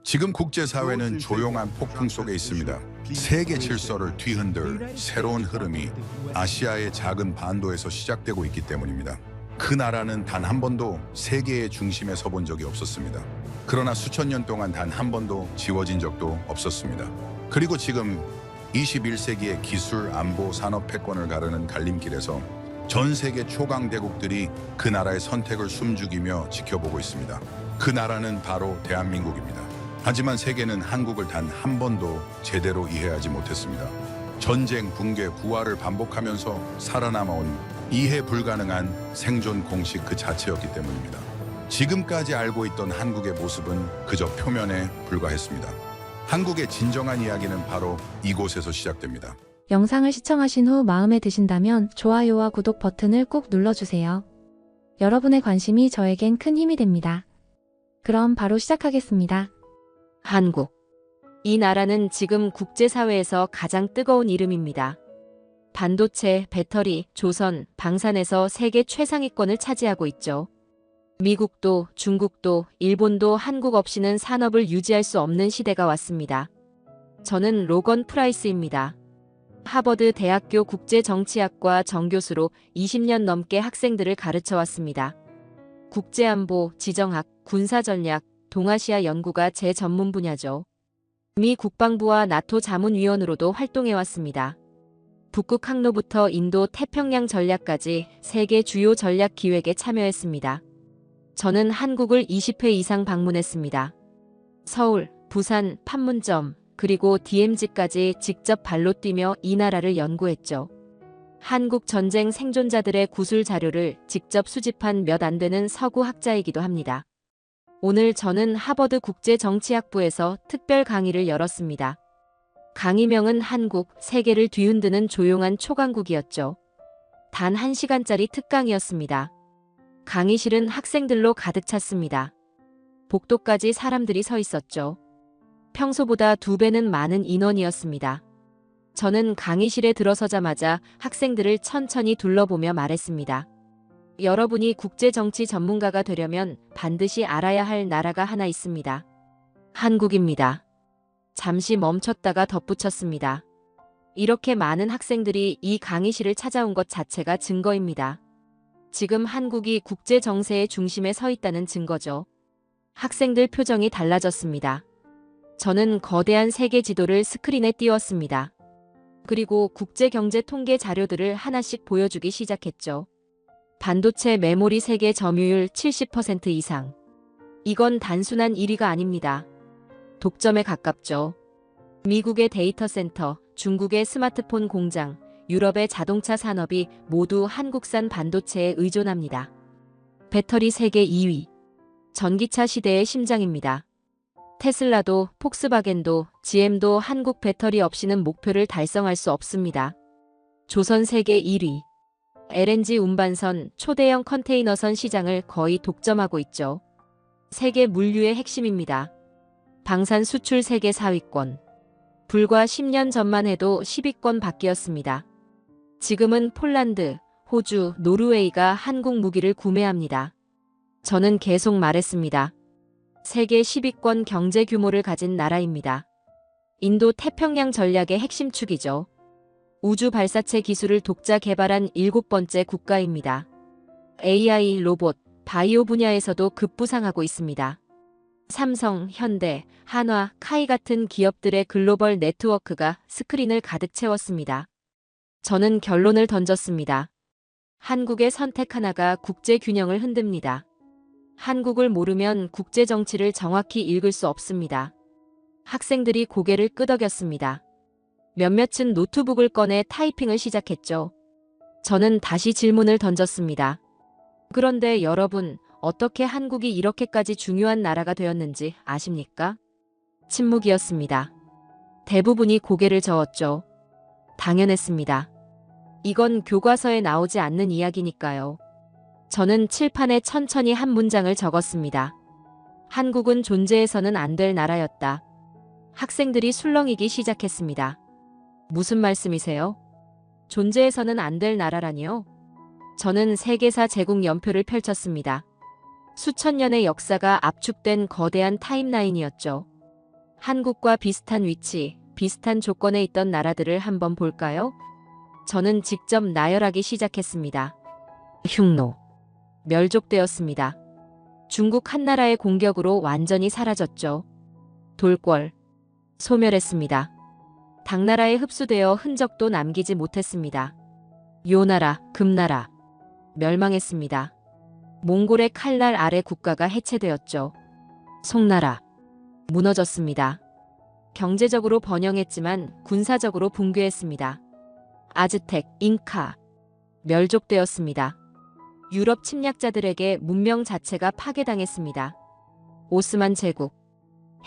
지금 국제사회는 조용한 폭풍 속에 있습니다. 세계 질서를 뒤흔들 새로운 흐름이 아시아의 작은 반도에서 시작되고 있기 때문입니다. 그 나라는 단 한 번도 세계의 중심에 서본 적이 없었습니다. 그러나 수천 년 동안 단 한 번도 지워진 적도 없었습니다. 그리고 지금 21세기의 기술, 안보, 산업 패권을 가르는 갈림길에서 전 세계 초강대국들이 그 나라의 선택을 숨죽이며 지켜보고 있습니다. 그 나라는 바로 대한민국입니다. 하지만 세계는 한국을 단 한 번도 제대로 이해하지 못했습니다. 전쟁, 붕괴, 부활을 반복하면서 살아남아온 이해 불가능한 생존 공식 그 자체였기 때문입니다. 지금까지 알고 있던 한국의 모습은 그저 표면에 불과했습니다. 한국의 진정한 이야기는 바로 이곳에서 시작됩니다. 영상을 시청하신 후 마음에 드신다면 좋아요와 구독 버튼을 꼭 눌러주세요. 여러분의 관심이 저에겐 큰 힘이 됩니다. 그럼 바로 시작하겠습니다. 한국. 이 나라는 지금 국제사회에서 가장 뜨거운 이름입니다. 반도체, 배터리, 조선, 방산에서 세계 최상위권을 차지하고 있죠. 미국도, 중국도, 일본도 한국 없이는 산업을 유지할 수 없는 시대가 왔습니다. 저는 로건 프라이스입니다. 하버드 대학교 국제정치학과 정교수로 20년 넘게 학생들을 가르쳐 왔습니다. 국제안보, 지정학, 군사전략, 동아시아 연구가 제 전문 분야죠. 미 국방부와 나토 자문위원으로도 활동해왔습니다. 북극 항로부터 인도 태평양 전략까지 세계 주요 전략 기획에 참여했습니다. 저는 한국을 20회 이상 방문했습니다. 서울, 부산, 판문점, 그리고 DMZ까지 직접 발로 뛰며 이 나라를 연구했죠. 한국 전쟁 생존자들의 구술 자료를 직접 수집한 몇 안 되는 서구 학자이기도 합니다. 오늘 저는 하버드 국제정치학부에서 특별 강의를 열었습니다. 강의명은 한국, 세계를 뒤흔드는 조용한 초강국이었죠. 단 1시간짜리 특강이었습니다. 강의실은 학생들로 가득 찼습니다. 복도까지 사람들이 서 있었죠. 평소보다 2배는 많은 인원이었습니다. 저는 강의실에 들어서자마자 학생들을 천천히 둘러보며 말했습니다. 여러분이 국제정치 전문가가 되려면 반드시 알아야 할 나라가 하나 있습니다. 한국입니다. 잠시 멈췄다가 덧붙였습니다. 이렇게 많은 학생들이 이 강의실을 찾아온 것 자체가 증거입니다. 지금 한국이 국제 정세의 중심에 서 있다는 증거죠. 학생들 표정이 달라졌습니다. 저는 거대한 세계 지도를 스크린에 띄웠습니다. 그리고 국제 경제 통계 자료들을 하나씩 보여주기 시작했죠. 반도체 메모리 세계 점유율 70% 이상. 이건 단순한 1위가 아닙니다. 독점에 가깝죠. 미국의 데이터 센터, 중국의 스마트폰 공장, 유럽의 자동차 산업이 모두 한국산 반도체에 의존합니다. 배터리 세계 2위. 전기차 시대의 심장입니다. 테슬라도, 폭스바겐도, GM도 한국 배터리 없이는 목표를 달성할 수 없습니다. 조선 세계 1위. LNG 운반선, 초대형 컨테이너선 시장을 거의 독점하고 있죠. 세계 물류의 핵심입니다. 방산 수출 세계 4위권. 불과 10년 전만 해도 10위권 밖이었습니다. 지금은 폴란드, 호주, 노르웨이가 한국 무기를 구매합니다. 저는 계속 말했습니다. 세계 10위권 경제 규모를 가진 나라입니다. 인도 태평양 전략의 핵심 축이죠. 우주 발사체 기술을 독자 개발한 7번째 국가입니다. AI, 로봇, 바이오 분야에서도 급부상하고 있습니다. 삼성, 현대, 한화, 카이 같은 기업들의 글로벌 네트워크가 스크린을 가득 채웠습니다. 저는 결론을 던졌습니다. 한국의 선택 하나가 국제 균형을 흔듭니다. 한국을 모르면 국제 정치를 정확히 읽을 수 없습니다. 학생들이 고개를 끄덕였습니다. 몇몇은 노트북을 꺼내 타이핑을 시작했죠. 저는 다시 질문을 던졌습니다. 그런데 여러분, 어떻게 한국이 이렇게까지 중요한 나라가 되었는지 아십니까? 침묵이었습니다. 대부분이 고개를 저었죠. 당연했습니다. 이건 교과서에 나오지 않는 이야기니까요. 저는 칠판에 천천히 한 문장을 적었습니다. 한국은 존재해서는 안 될 나라였다. 학생들이 술렁이기 시작했습니다. 무슨 말씀이세요? 존재해서는 안 될 나라라니요? 저는 세계사 제국 연표를 펼쳤습니다. 수천 년의 역사가 압축된 거대한 타임라인이었죠. 한국과 비슷한 위치, 비슷한 조건에 있던 나라들을 한번 볼까요? 저는 직접 나열하기 시작했습니다. 흉노. 멸족되었습니다. 중국 한나라의 공격으로 완전히 사라졌죠. 돌궐. 소멸했습니다. 당나라에 흡수되어 흔적도 남기지 못했습니다. 요나라, 금나라. 멸망했습니다. 몽골의 칼날 아래 국가가 해체되었죠. 송나라. 무너졌습니다. 경제적으로 번영했지만 군사적으로 붕괴했습니다. 아즈텍, 잉카. 멸족되었습니다. 유럽 침략자들에게 문명 자체가 파괴당했습니다. 오스만 제국.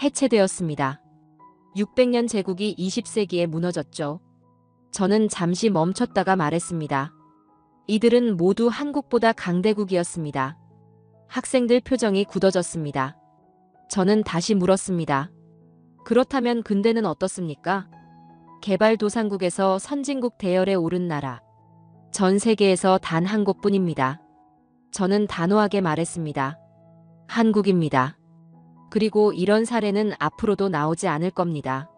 해체되었습니다. 600년 제국이 20세기에 무너졌죠. 저는 잠시 멈췄다가 말했습니다. 이들은 모두 한국보다 강대국이었습니다. 학생들 표정이 굳어졌습니다. 저는 다시 물었습니다. 그렇다면 근대는 어떻습니까? 개발도상국에서 선진국 대열에 오른 나라. 전 세계에서 단 한 곳뿐입니다. 저는 단호하게 말했습니다. 한국입니다. 그리고 이런 사례는 앞으로도 나오지 않을 겁니다.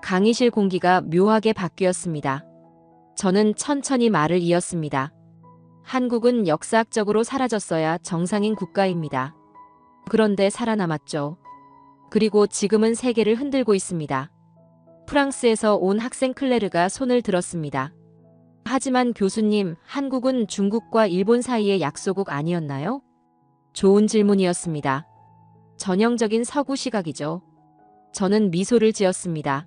강의실 공기가 묘하게 바뀌었습니다. 저는 천천히 말을 이었습니다. 한국은 역사학적으로 사라졌어야 정상인 국가입니다. 그런데 살아남았죠. 그리고 지금은 세계를 흔들고 있습니다. 프랑스에서 온 학생 클레르가 손을 들었습니다. 하지만 교수님, 한국은 중국과 일본 사이의 약소국 아니었나요? 좋은 질문이었습니다. 전형적인 서구 시각이죠. 저는 미소를 지었습니다.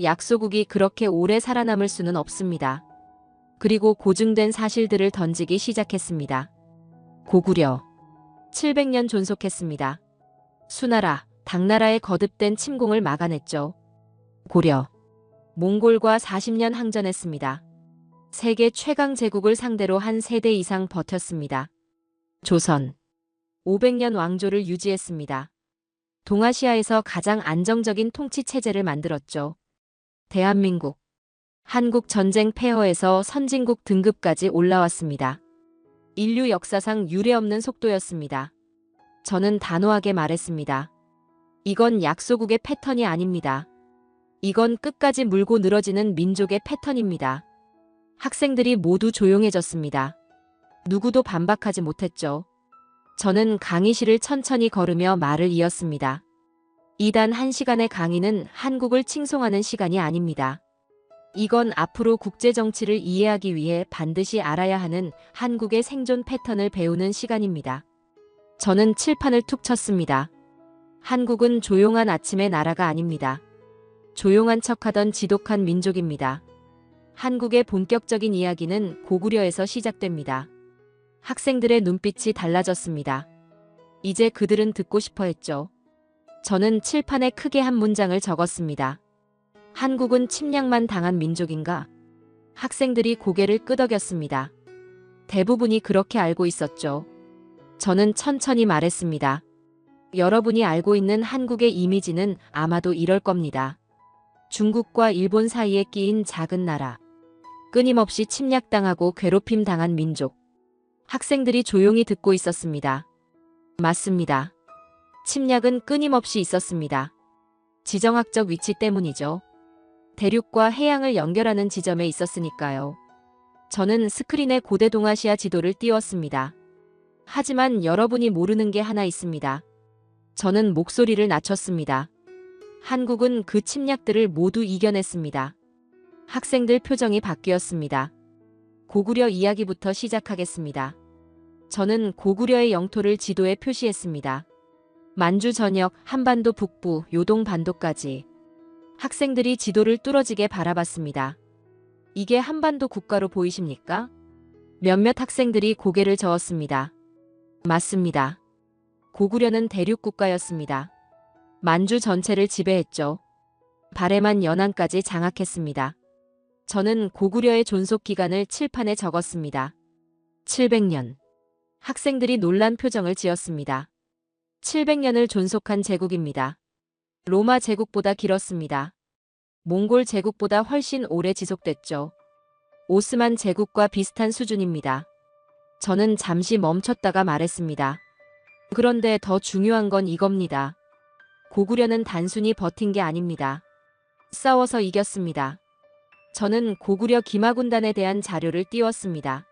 약소국이 그렇게 오래 살아남을 수는 없습니다. 그리고 고증된 사실들을 던지기 시작했습니다. 고구려. 700년 존속했습니다. 수나라, 당나라의 거듭된 침공을 막아냈죠. 고려. 몽골과 40년 항전했습니다. 세계 최강 제국을 상대로 한 세대 이상 버텼습니다. 조선. 500년 왕조를 유지했습니다. 동아시아에서 가장 안정적인 통치 체제를 만들었죠. 대한민국. 한국 전쟁 폐허에서 선진국 등급까지 올라왔습니다. 인류 역사상 유례없는 속도였습니다. 저는 단호하게 말했습니다. 이건 약소국의 패턴이 아닙니다. 이건 끝까지 물고 늘어지는 민족의 패턴입니다. 학생들이 모두 조용해졌습니다. 누구도 반박하지 못했죠. 저는 강의실을 천천히 걸으며 말을 이었습니다. 이단 1시간의 강의는 한국을 칭송하는 시간이 아닙니다. 이건 앞으로 국제정치를 이해하기 위해 반드시 알아야 하는 한국의 생존 패턴을 배우는 시간입니다. 저는 칠판을 툭 쳤습니다. 한국은 조용한 아침의 나라가 아닙니다. 조용한 척하던 지독한 민족입니다. 한국의 본격적인 이야기는 고구려에서 시작됩니다. 학생들의 눈빛이 달라졌습니다. 이제 그들은 듣고 싶어 했죠. 저는 칠판에 크게 한 문장을 적었습니다. 한국은 침략만 당한 민족인가? 학생들이 고개를 끄덕였습니다. 대부분이 그렇게 알고 있었죠. 저는 천천히 말했습니다. 여러분이 알고 있는 한국의 이미지는 아마도 이럴 겁니다. 중국과 일본 사이에 끼인 작은 나라. 끊임없이 침략당하고 괴롭힘 당한 민족. 학생들이 조용히 듣고 있었습니다. 맞습니다. 침략은 끊임없이 있었습니다. 지정학적 위치 때문이죠. 대륙과 해양을 연결하는 지점에 있었으니까요. 저는 스크린에 고대 동아시아 지도를 띄웠습니다. 하지만 여러분이 모르는 게 하나 있습니다. 저는 목소리를 낮췄습니다. 한국은 그 침략들을 모두 이겨냈습니다. 학생들 표정이 바뀌었습니다. 고구려 이야기부터 시작하겠습니다. 저는 고구려의 영토를 지도에 표시했습니다. 만주 전역, 한반도 북부, 요동 반도까지. 학생들이 지도를 뚫어지게 바라봤습니다. 이게 한반도 국가로 보이십니까? 몇몇 학생들이 고개를 저었습니다. 맞습니다. 고구려는 대륙 국가였습니다. 만주 전체를 지배했죠. 바레만 연안까지 장악했습니다. 저는 고구려의 존속 기간을 칠판에 적었습니다. 700년. 학생들이 놀란 표정을 지었습니다. 700년을 존속한 제국입니다. 로마 제국보다 길었습니다. 몽골 제국보다 훨씬 오래 지속됐죠. 오스만 제국과 비슷한 수준입니다. 저는 잠시 멈췄다가 말했습니다. 그런데 더 중요한 건 이겁니다. 고구려는 단순히 버틴 게 아닙니다. 싸워서 이겼습니다. 저는 고구려 기마군단에 대한 자료를 띄웠습니다.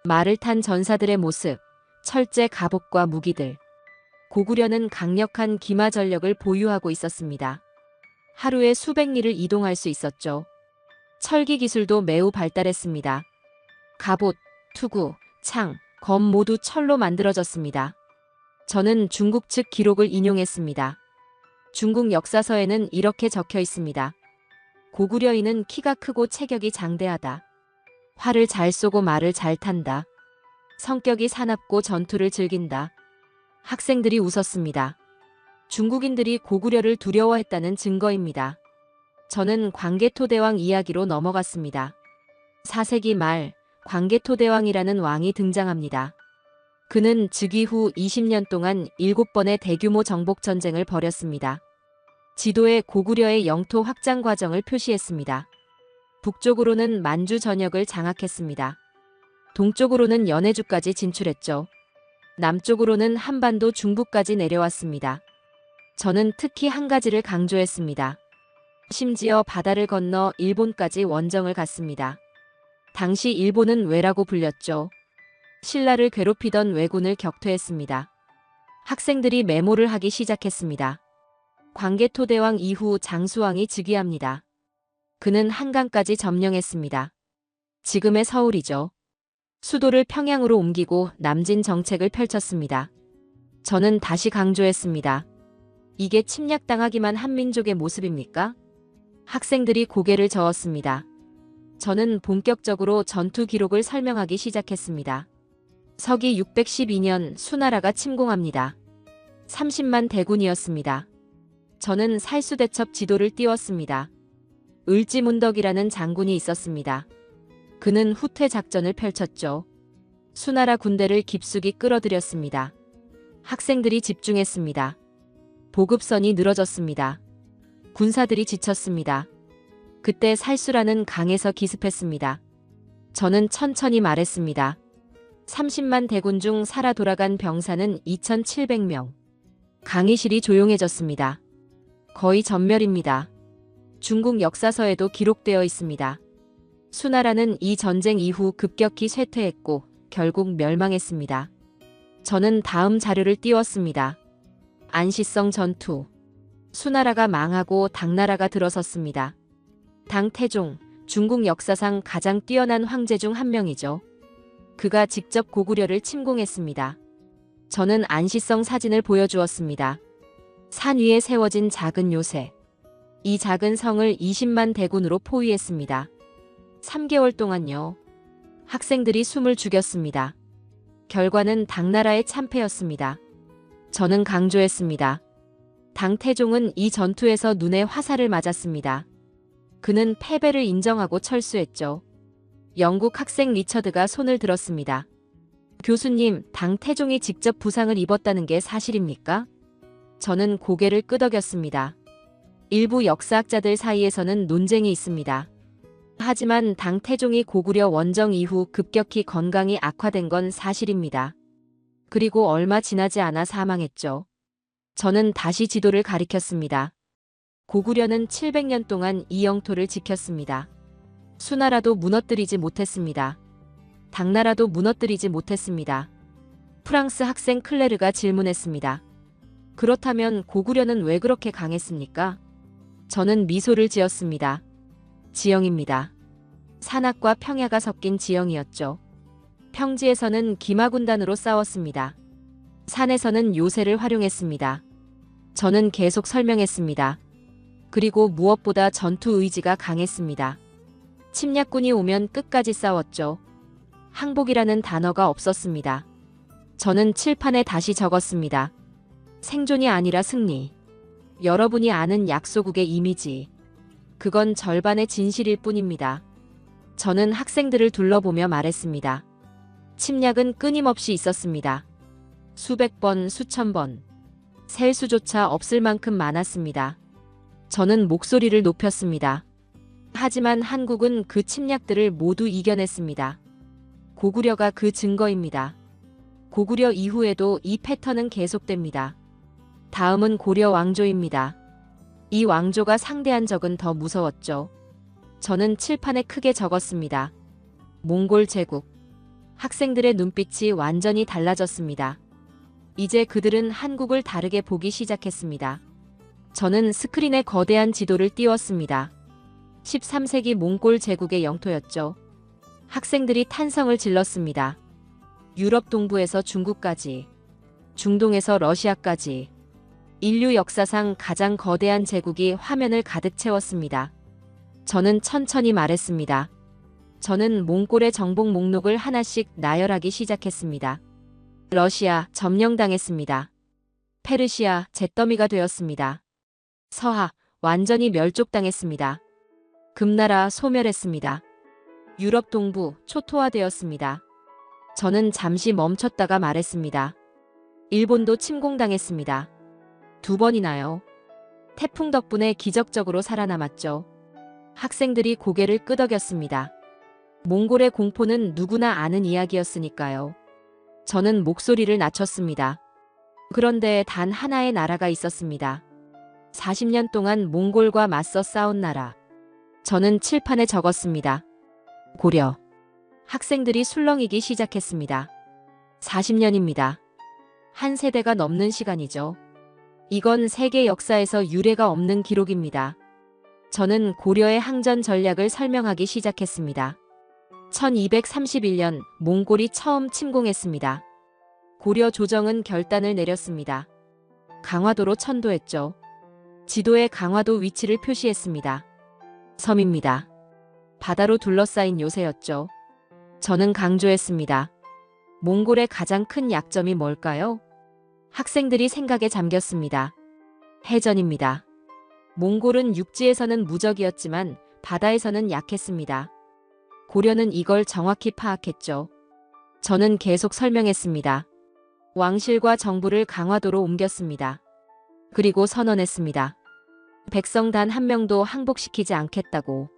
말을 탄 전사들의 모습, 철제 갑옷과 무기들. 고구려는 강력한 기마 전력을 보유하고 있었습니다. 하루에 수백 리를 이동할 수 있었죠. 철기 기술도 매우 발달했습니다. 갑옷, 투구, 창, 검 모두 철로 만들어졌습니다. 저는 중국 측 기록을 인용했습니다. 중국 역사서에는 이렇게 적혀 있습니다. 고구려인은 키가 크고 체격이 장대하다. 활을 잘 쏘고 말을 잘 탄다. 성격이 사납고 전투를 즐긴다. 학생들이 웃었습니다. 중국인들이 고구려를 두려워했다는 증거입니다. 저는 광개토대왕 이야기로 넘어갔습니다. 4세기 말 광개토대왕이라는 왕이 등장합니다. 그는 즉위 후 20년 동안 7번의 대규모 정복전쟁을 벌였습니다. 지도에 고구려의 영토 확장 과정을 표시했습니다. 북쪽으로는 만주 전역을 장악했습니다. 동쪽으로는 연해주까지 진출했죠. 남쪽으로는 한반도 중부까지 내려왔습니다. 저는 특히 한 가지를 강조했습니다. 심지어 바다를 건너 일본까지 원정을 갔습니다. 당시 일본은 왜라고 불렸죠. 신라를 괴롭히던 왜군을 격퇴했습니다. 학생들이 메모를 하기 시작했습니다. 광개토대왕 이후 장수왕이 즉위합니다. 그는 한강까지 점령했습니다. 지금의 서울이죠. 수도를 평양으로 옮기고 남진 정책을 펼쳤습니다. 저는 다시 강조했습니다. 이게 침략당하기만 한 민족의 모습입니까? 학생들이 고개를 저었습니다. 저는 본격적으로 전투 기록을 설명하기 시작했습니다. 서기 612년 수나라가 침공합니다. 30만 대군이었습니다. 저는 살수대첩 지도를 띄웠습니다. 을지문덕이라는 장군이 있었습니다. 그는 후퇴 작전을 펼쳤죠. 수나라 군대를 깊숙이 끌어들였습니다. 학생들이 집중했습니다. 보급선이 늘어졌습니다. 군사들이 지쳤습니다. 그때 살수라는 강에서 기습했습니다. 저는 천천히 말했습니다. 30만 대군 중 살아 돌아간 병사는 2,700명. 강의실이 조용해졌습니다. 거의 전멸입니다. 중국 역사서에도 기록되어 있습니다. 수나라는 이 전쟁 이후 급격히 쇠퇴했고 결국 멸망했습니다. 저는 다음 자료를 띄웠습니다. 안시성 전투. 수나라가 망하고 당나라가 들어섰습니다. 당태종, 중국 역사상 가장 뛰어난 황제 중 한 명이죠. 그가 직접 고구려를 침공했습니다. 저는 안시성 사진을 보여주었습니다. 산 위에 세워진 작은 요새. 이 작은 성을 20만 대군으로 포위했습니다. 3개월 동안요. 학생들이 숨을 죽였습니다. 결과는 당나라의 참패였습니다. 저는 강조했습니다. 당태종은 이 전투에서 눈에 화살을 맞았습니다. 그는 패배를 인정하고 철수했죠. 영국 학생 리처드가 손을 들었습니다. 교수님, 당태종이 직접 부상을 입었다는 게 사실입니까? 저는 고개를 끄덕였습니다. 일부 역사학자들 사이에서는 논쟁이 있습니다. 하지만 당태종이 고구려 원정 이후 급격히 건강이 악화된 건 사실입니다. 그리고 얼마 지나지 않아 사망했죠. 저는 다시 지도를 가리켰습니다. 고구려는 700년 동안 이 영토를 지켰습니다. 수나라도 무너뜨리지 못했습니다. 당나라도 무너뜨리지 못했습니다. 프랑스 학생 클레르가 질문했습니다. 그렇다면 고구려는 왜 그렇게 강했습니까? 저는 미소를 지었습니다. 지형입니다. 산악과 평야가 섞인 지형이었죠. 평지에서는 기마군단으로 싸웠습니다. 산에서는 요새를 활용했습니다. 저는 계속 설명했습니다. 그리고 무엇보다 전투 의지가 강했습니다. 침략군이 오면 끝까지 싸웠죠. 항복이라는 단어가 없었습니다. 저는 칠판에 다시 적었습니다. 생존이 아니라 승리. 여러분이 아는 약소국의 이미지. 그건 절반의 진실일 뿐입니다. 저는 학생들을 둘러보며 말했습니다. 침략은 끊임없이 있었습니다. 수백 번, 수천 번. 셀 수조차 없을 만큼 많았습니다. 저는 목소리를 높였습니다. 하지만 한국은 그 침략들을 모두 이겨냈습니다. 고구려가 그 증거입니다. 고구려 이후에도 이 패턴은 계속됩니다. 다음은 고려 왕조입니다. 이 왕조가 상대한 적은 더 무서웠죠. 저는 칠판에 크게 적었습니다. 몽골 제국. 학생들의 눈빛이 완전히 달라졌습니다. 이제 그들은 한국을 다르게 보기 시작했습니다. 저는 스크린에 거대한 지도를 띄웠습니다. 13세기 몽골 제국의 영토였죠. 학생들이 탄성을 질렀습니다. 유럽 동부에서 중국까지, 중동에서 러시아까지 인류 역사상 가장 거대한 제국이 화면을 가득 채웠습니다. 저는 천천히 말했습니다. 저는 몽골의 정복 목록을 하나씩 나열하기 시작했습니다. 러시아 점령당했습니다. 페르시아 잿더미가 되었습니다. 서하 완전히 멸족당했습니다. 금나라 소멸했습니다. 유럽 동부 초토화되었습니다. 저는 잠시 멈췄다가 말했습니다. 일본도 침공당했습니다. 2번이나요. 태풍 덕분에 기적적으로 살아남았죠. 학생들이 고개를 끄덕였습니다. 몽골의 공포는 누구나 아는 이야기였으니까요. 저는 목소리를 낮췄습니다. 그런데 단 하나의 나라가 있었습니다. 40년 동안 몽골과 맞서 싸운 나라. 저는 칠판에 적었습니다. 고려. 학생들이 술렁이기 시작했습니다. 40년입니다. 한 세대가 넘는 시간이죠. 이건 세계 역사에서 유례가 없는 기록입니다. 저는 고려의 항전 전략을 설명하기 시작했습니다. 1231년 몽골이 처음 침공했습니다. 고려 조정은 결단을 내렸습니다. 강화도로 천도했죠. 지도에 강화도 위치를 표시했습니다. 섬입니다. 바다로 둘러싸인 요새였죠. 저는 강조했습니다. 몽골의 가장 큰 약점이 뭘까요? 학생들이 생각에 잠겼습니다. 해전입니다. 몽골은 육지에서는 무적이었지만 바다에서는 약했습니다. 고려는 이걸 정확히 파악했죠. 저는 계속 설명했습니다. 왕실과 정부를 강화도로 옮겼습니다. 그리고 선언했습니다. 백성 단 한 명도 항복시키지 않겠다고.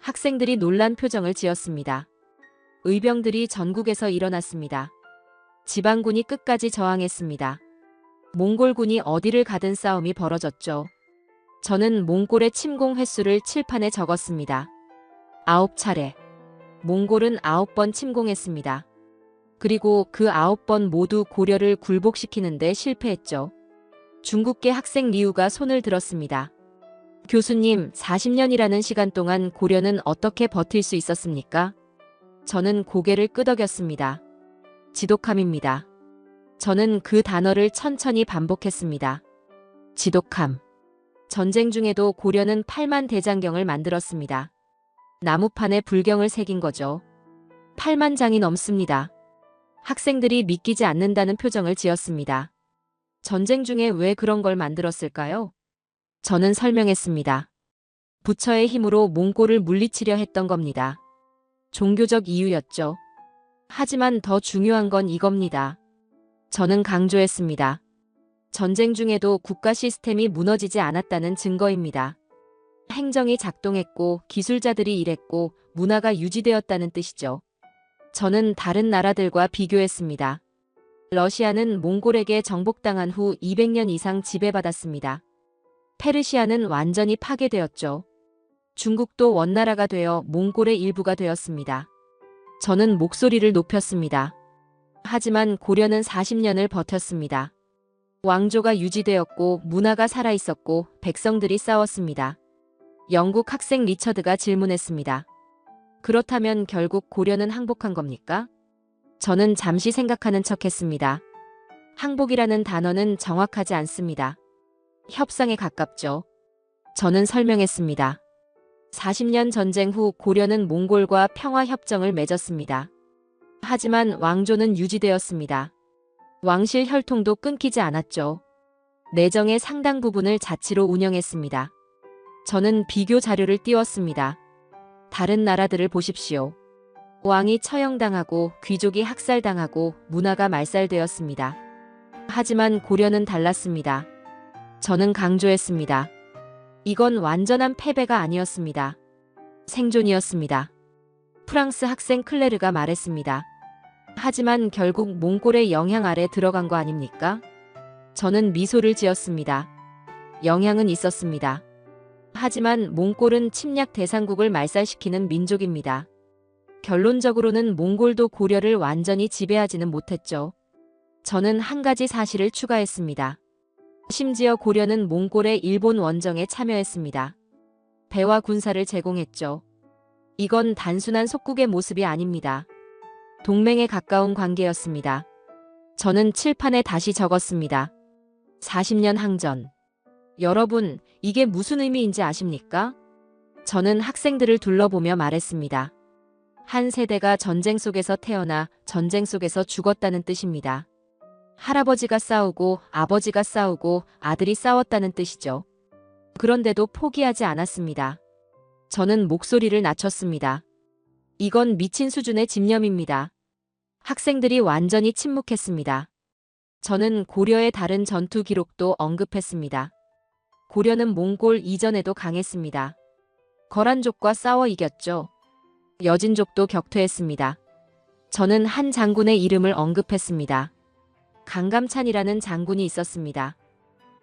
학생들이 놀란 표정을 지었습니다. 의병들이 전국에서 일어났습니다. 지방군이 끝까지 저항했습니다. 몽골군이 어디를 가든 싸움이 벌어졌죠. 저는 몽골의 침공 횟수를 칠판에 적었습니다. 9차례. 몽골은 9번 침공했습니다. 그리고 그 9번 모두 고려를 굴복시키는데 실패했죠. 중국계 학생 리우가 손을 들었습니다. 교수님, 40년이라는 시간 동안 고려는 어떻게 버틸 수 있었습니까? 저는 고개를 끄덕였습니다. 지독함입니다. 저는 그 단어를 천천히 반복했습니다. 지독함. 전쟁 중에도 고려는 8만 대장경을 만들었습니다. 나무판에 불경을 새긴 거죠. 8만 장이 넘습니다. 학생들이 믿기지 않는다는 표정을 지었습니다. 전쟁 중에 왜 그런 걸 만들었을까요? 저는 설명했습니다. 부처의 힘으로 몽골을 물리치려 했던 겁니다. 종교적 이유였죠. 하지만 더 중요한 건 이겁니다. 저는 강조했습니다. 전쟁 중에도 국가 시스템이 무너지지 않았다는 증거입니다. 행정이 작동했고 기술자들이 일했고 문화가 유지되었다는 뜻이죠. 저는 다른 나라들과 비교했습니다. 러시아는 몽골에게 정복당한 후 200년 이상 지배받았습니다. 페르시아는 완전히 파괴되었죠. 중국도 원나라가 되어 몽골의 일부가 되었습니다. 저는 목소리를 높였습니다. 하지만 고려는 40년을 버텼습니다. 왕조가 유지되었고 문화가 살아있었고 백성들이 싸웠습니다. 영국 학생 리처드가 질문했습니다. 그렇다면 결국 고려는 항복한 겁니까? 저는 잠시 생각하는 척했습니다. 항복이라는 단어는 정확하지 않습니다. 협상에 가깝죠. 저는 설명했습니다. 40년 전쟁 후 고려는 몽골과 평화협정을 맺었습니다. 하지만 왕조는 유지되었습니다. 왕실 혈통도 끊기지 않았죠. 내정의 상당 부분을 자치로 운영했습니다. 저는 비교 자료를 띄웠습니다. 다른 나라들을 보십시오. 왕이 처형당하고 귀족이 학살당하고 문화가 말살되었습니다. 하지만 고려는 달랐습니다. 저는 강조했습니다. 이건 완전한 패배가 아니었습니다. 생존이었습니다. 프랑스 학생 클레르가 말했습니다. 하지만 결국 몽골의 영향 아래 들어간 거 아닙니까? 저는 미소를 지었습니다. 영향은 있었습니다. 하지만 몽골은 침략 대상국을 말살시키는 민족입니다. 결론적으로는 몽골도 고려를 완전히 지배하지는 못했죠. 저는 한 가지 사실을 추가했습니다. 심지어 고려는 몽골의 일본 원정에 참여했습니다. 배와 군사를 제공했죠. 이건 단순한 속국의 모습이 아닙니다. 동맹에 가까운 관계였습니다. 저는 칠판에 다시 적었습니다. 40년 항전. 여러분, 이게 무슨 의미인지 아십니까? 저는 학생들을 둘러보며 말했습니다. 한 세대가 전쟁 속에서 태어나 전쟁 속에서 죽었다는 뜻입니다. 할아버지가 싸우고 아버지가 싸우고 아들이 싸웠다는 뜻이죠. 그런데도 포기하지 않았습니다. 저는 목소리를 낮췄습니다. 이건 미친 수준의 집념입니다. 학생들이 완전히 침묵했습니다. 저는 고려의 다른 전투 기록도 언급했습니다. 고려는 몽골 이전에도 강했습니다. 거란족과 싸워 이겼죠. 여진족도 격퇴했습니다. 저는 한 장군의 이름을 언급했습니다. 강감찬이라는 장군이 있었습니다.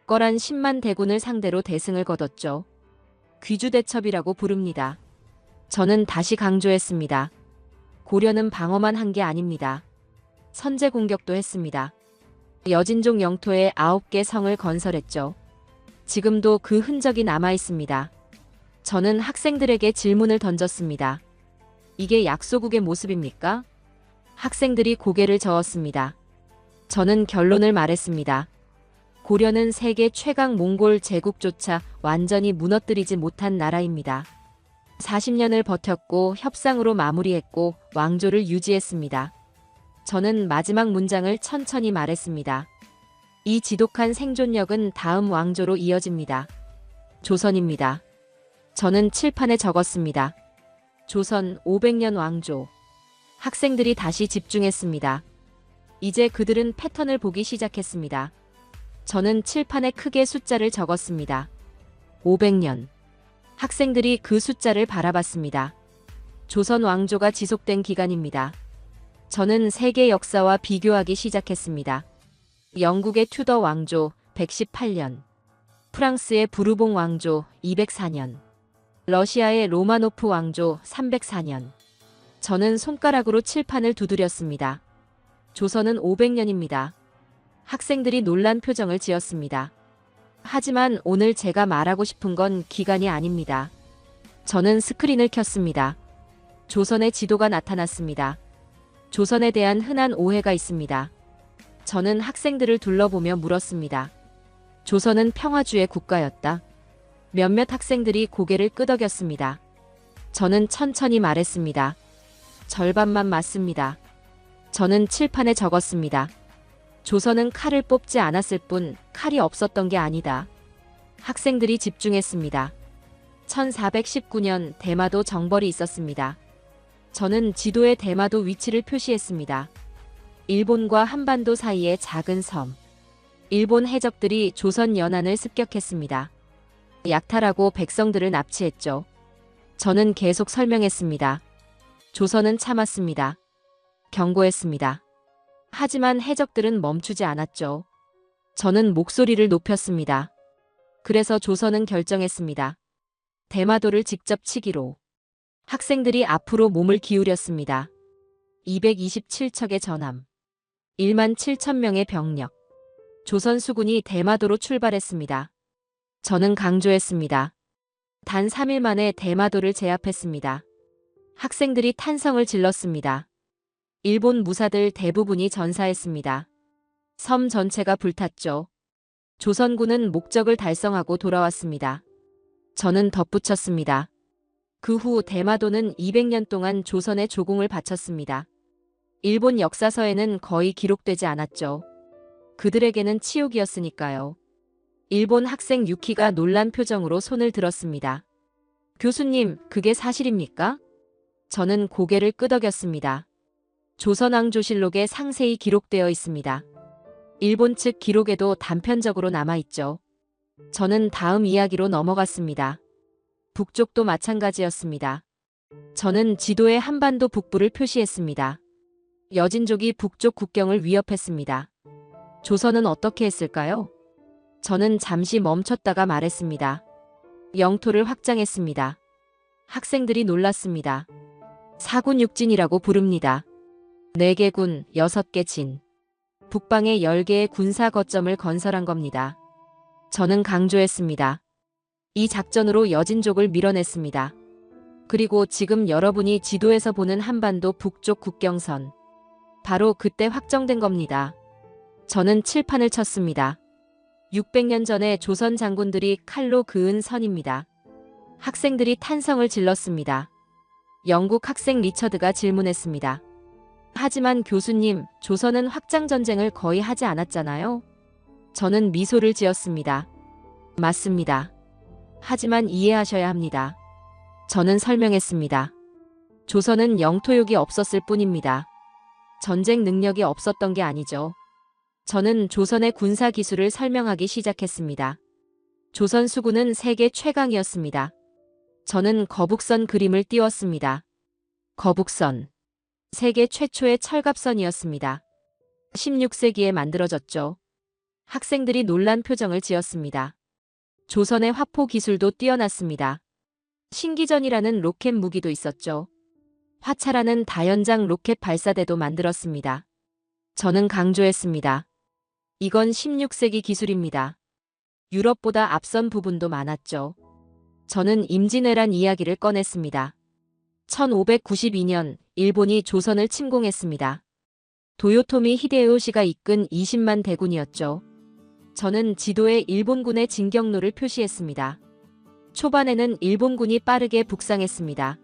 거란 10만 대군을 상대로 대승을 거뒀죠. 귀주대첩이라고 부릅니다. 저는 다시 강조했습니다. 고려는 방어만 한 게 아닙니다. 선제 공격도 했습니다. 여진족 영토에 9개 성을 건설했죠. 지금도 그 흔적이 남아 있습니다. 저는 학생들에게 질문을 던졌습니다. 이게 약소국의 모습입니까? 학생들이 고개를 저었습니다. 저는 결론을 말했습니다. 고려는 세계 최강 몽골 제국조차 완전히 무너뜨리지 못한 나라입니다. 40년을 버텼고 협상으로 마무리했고 왕조를 유지했습니다. 저는 마지막 문장을 천천히 말했습니다. 이 지독한 생존력은 다음 왕조로 이어집니다. 조선입니다. 저는 칠판에 적었습니다. 조선 500년 왕조. 학생들이 다시 집중했습니다. 이제 그들은 패턴을 보기 시작했습니다. 저는 칠판에 크게 숫자를 적었습니다. 500년. 학생들이 그 숫자를 바라봤습니다. 조선 왕조가 지속된 기간입니다. 저는 세계 역사와 비교하기 시작했습니다. 영국의 튜더 왕조 118년, 프랑스의 부르봉 왕조 204년, 러시아의 로마노프 왕조 304년. 저는 손가락으로 칠판을 두드렸습니다. 조선은 500년입니다. 학생들이 놀란 표정을 지었습니다. 하지만 오늘 제가 말하고 싶은 건 기간이 아닙니다. 저는 스크린을 켰습니다. 조선의 지도가 나타났습니다. 조선에 대한 흔한 오해가 있습니다. 저는 학생들을 둘러보며 물었습니다. 조선은 평화주의 국가였다. 몇몇 학생들이 고개를 끄덕였습니다. 저는 천천히 말했습니다. 절반만 맞습니다. 저는 칠판에 적었습니다. 조선은 칼을 뽑지 않았을 뿐 칼이 없었던 게 아니다. 학생들이 집중했습니다. 1419년 대마도 정벌이 있었습니다. 저는 지도에 대마도 위치를 표시했습니다. 일본과 한반도 사이의 작은 섬. 일본 해적들이 조선 연안을 습격했습니다. 약탈하고 백성들을 납치했죠. 저는 계속 설명했습니다. 조선은 참았습니다. 경고했습니다. 하지만 해적들은 멈추지 않았죠. 저는 목소리를 높였습니다. 그래서 조선은 결정했습니다. 대마도를 직접 치기로. 학생들이 앞으로 몸을 기울였습니다. 227척의 전함. 1만 7천 명의 병력. 조선 수군이 대마도로 출발했습니다. 저는 강조했습니다. 단 3일 만에 대마도를 제압했습니다. 학생들이 탄성을 질렀습니다. 일본 무사들 대부분이 전사했습니다. 섬 전체가 불탔죠. 조선군은 목적을 달성하고 돌아왔습니다. 저는 덧붙였습니다. 그 후 대마도는 200년 동안 조선의 조공을 바쳤습니다. 일본 역사서에는 거의 기록되지 않았죠. 그들에게는 치욕이었으니까요. 일본 학생 유키가 놀란 표정으로 손을 들었습니다. 교수님, 그게 사실입니까? 저는 고개를 끄덕였습니다. 조선왕조실록에 상세히 기록되어 있습니다. 일본 측 기록에도 단편적으로 남아있죠. 저는 다음 이야기로 넘어갔습니다. 북쪽도 마찬가지였습니다. 저는 지도에 한반도 북부를 표시했습니다. 여진족이 북쪽 국경을 위협했습니다. 조선은 어떻게 했을까요? 저는 잠시 멈췄다가 말했습니다. 영토를 확장했습니다. 학생들이 놀랐습니다. 사군육진이라고 부릅니다. 4개 군, 6개 진. 북방에 10개의 군사 거점을 건설한 겁니다. 저는 강조했습니다. 이 작전으로 여진족을 밀어냈습니다. 그리고 지금 여러분이 지도에서 보는 한반도 북쪽 국경선. 바로 그때 확정된 겁니다. 저는 칠판을 쳤습니다. 600년 전에 조선 장군들이 칼로 그은 선입니다. 학생들이 탄성을 질렀습니다. 영국 학생 리처드가 질문했습니다. 하지만 교수님, 조선은 확장전쟁을 거의 하지 않았잖아요? 저는 미소를 지었습니다. 맞습니다. 하지만 이해하셔야 합니다. 저는 설명했습니다. 조선은 영토욕이 없었을 뿐입니다. 전쟁 능력이 없었던 게 아니죠. 저는 조선의 군사 기술을 설명하기 시작했습니다. 조선 수군은 세계 최강이었습니다. 저는 거북선 그림을 띄웠습니다. 거북선. 세계 최초의 철갑선이었습니다. 16세기에 만들어졌죠. 학생들이 놀란 표정을 지었습니다. 조선의 화포 기술도 뛰어났습니다. 신기전이라는 로켓 무기도 있었죠. 화차라는 다연장 로켓 발사대도 만들었습니다. 저는 강조했습니다. 이건 16세기 기술입니다. 유럽보다 앞선 부분도 많았죠. 저는 임진왜란 이야기를 꺼냈습니다. 1592년 일본이 조선을 침공했습니다. 도요토미 히데요시가 이끈 20만 대군이었죠. 저는 지도에 일본군의 진격로를 표시했습니다. 초반에는 일본군이 빠르게 북상했습니다.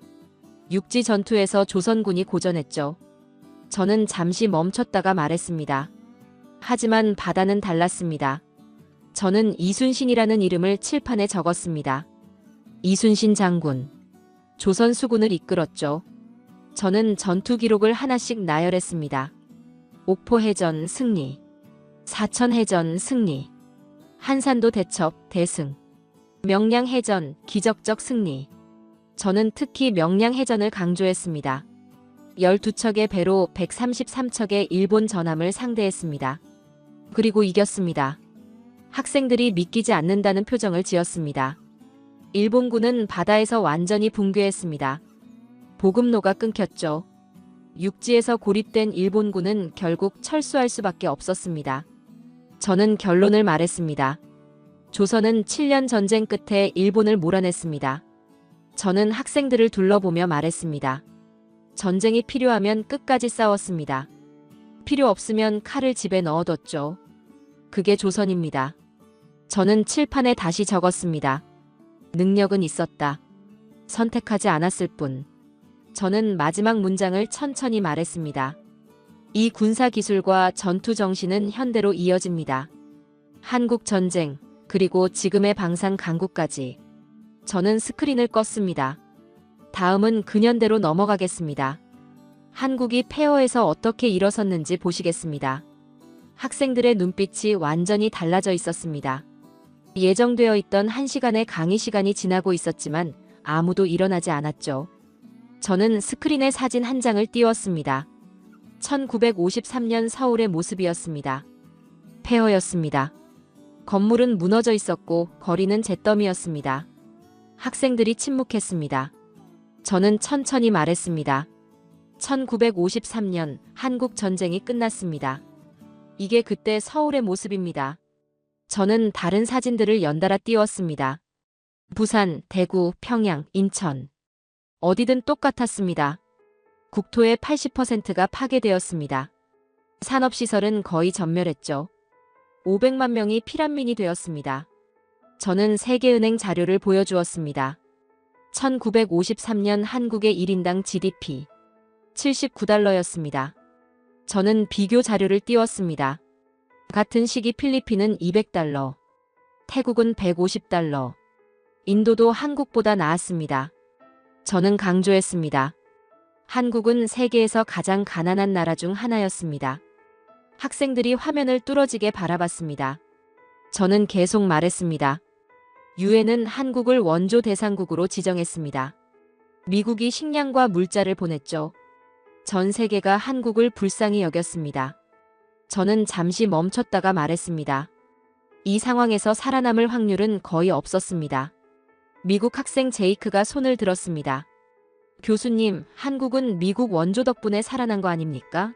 육지 전투에서 조선군이 고전했죠. 저는 잠시 멈췄다가 말했습니다. 하지만 바다는 달랐습니다. 저는 이순신이라는 이름을 칠판에 적었습니다. 이순신 장군. 조선 수군을 이끌었죠. 저는 전투 기록을 하나씩 나열했습니다. 옥포해전 승리. 사천해전 승리. 한산도 대첩 대승. 명량해전 기적적 승리. 저는 특히 명량해전을 강조했습니다. 12척의 배로 133척의 일본 전함을 상대했습니다. 그리고 이겼습니다. 학생들이 믿기지 않는다는 표정을 지었습니다. 일본군은 바다에서 완전히 붕괴했습니다. 보급로가 끊겼죠. 육지에서 고립된 일본군은 결국 철수할 수밖에 없었습니다. 저는 결론을 말했습니다. 조선은 7년 전쟁 끝에 일본을 몰아냈습니다. 저는 학생들을 둘러보며 말했습니다. 전쟁이 필요하면 끝까지 싸웠습니다. 필요 없으면 칼을 집에 넣어뒀죠. 그게 조선입니다. 저는 칠판에 다시 적었습니다. 능력은 있었다. 선택하지 않았을 뿐. 저는 마지막 문장을 천천히 말했습니다. 이 군사 기술과 전투 정신은 현대로 이어집니다. 한국 전쟁, 그리고 지금의 방산 강국까지. 저는 스크린을 껐습니다. 다음은 근현대로 넘어가겠습니다. 한국이 폐허에서 어떻게 일어섰는지 보시겠습니다. 학생들의 눈빛이 완전히 달라져 있었습니다. 예정되어 있던 1시간의 강의 시간이 지나고 있었지만 아무도 일어나지 않았죠. 저는 스크린에 사진 한 장을 띄웠습니다. 1953년 서울의 모습이었습니다. 폐허였습니다. 건물은 무너져 있었고 거리는 잿더미였습니다. 학생들이 침묵했습니다. 저는 천천히 말했습니다. 1953년 한국 전쟁이 끝났습니다. 이게 그때 서울의 모습입니다. 저는 다른 사진들을 연달아 띄웠습니다. 부산, 대구, 평양, 인천. 어디든 똑같았습니다. 국토의 80%가 파괴되었습니다. 산업시설은 거의 전멸했죠. 500만 명이 피난민이 되었습니다. 저는 세계은행 자료를 보여주었습니다. 1953년 한국의 1인당 GDP 79달러였습니다. 저는 비교 자료를 띄웠습니다. 같은 시기 필리핀은 200달러, 태국은 150달러, 인도도 한국보다 나았습니다. 저는 강조했습니다. 한국은 세계에서 가장 가난한 나라 중 하나였습니다. 학생들이 화면을 뚫어지게 바라봤습니다. 저는 계속 말했습니다. 유엔은 한국을 원조 대상국으로 지정했습니다. 미국이 식량과 물자를 보냈죠. 전 세계가 한국을 불쌍히 여겼습니다. 저는 잠시 멈췄다가 말했습니다. 이 상황에서 살아남을 확률은 거의 없었습니다. 미국 학생 제이크가 손을 들었습니다. 교수님, 한국은 미국 원조 덕분에 살아난 거 아닙니까?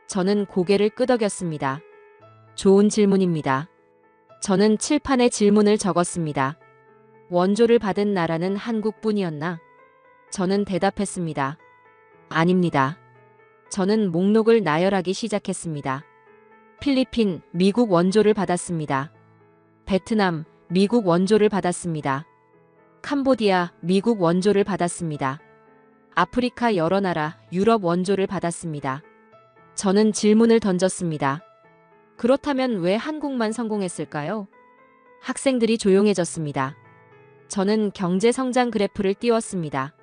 저는 고개를 끄덕였습니다. 좋은 질문입니다. 저는 칠판에 질문을 적었습니다. 원조를 받은 나라는 한국뿐이었나? 저는 대답했습니다. 아닙니다. 저는 목록을 나열하기 시작했습니다. 필리핀, 미국 원조를 받았습니다. 베트남, 미국 원조를 받았습니다. 캄보디아, 미국 원조를 받았습니다. 아프리카 여러 나라, 유럽 원조를 받았습니다. 저는 질문을 던졌습니다. 그렇다면 왜 한국만 성공했을까요? 학생들이 조용해졌습니다. 저는 경제 성장 그래프를 띄웠습니다.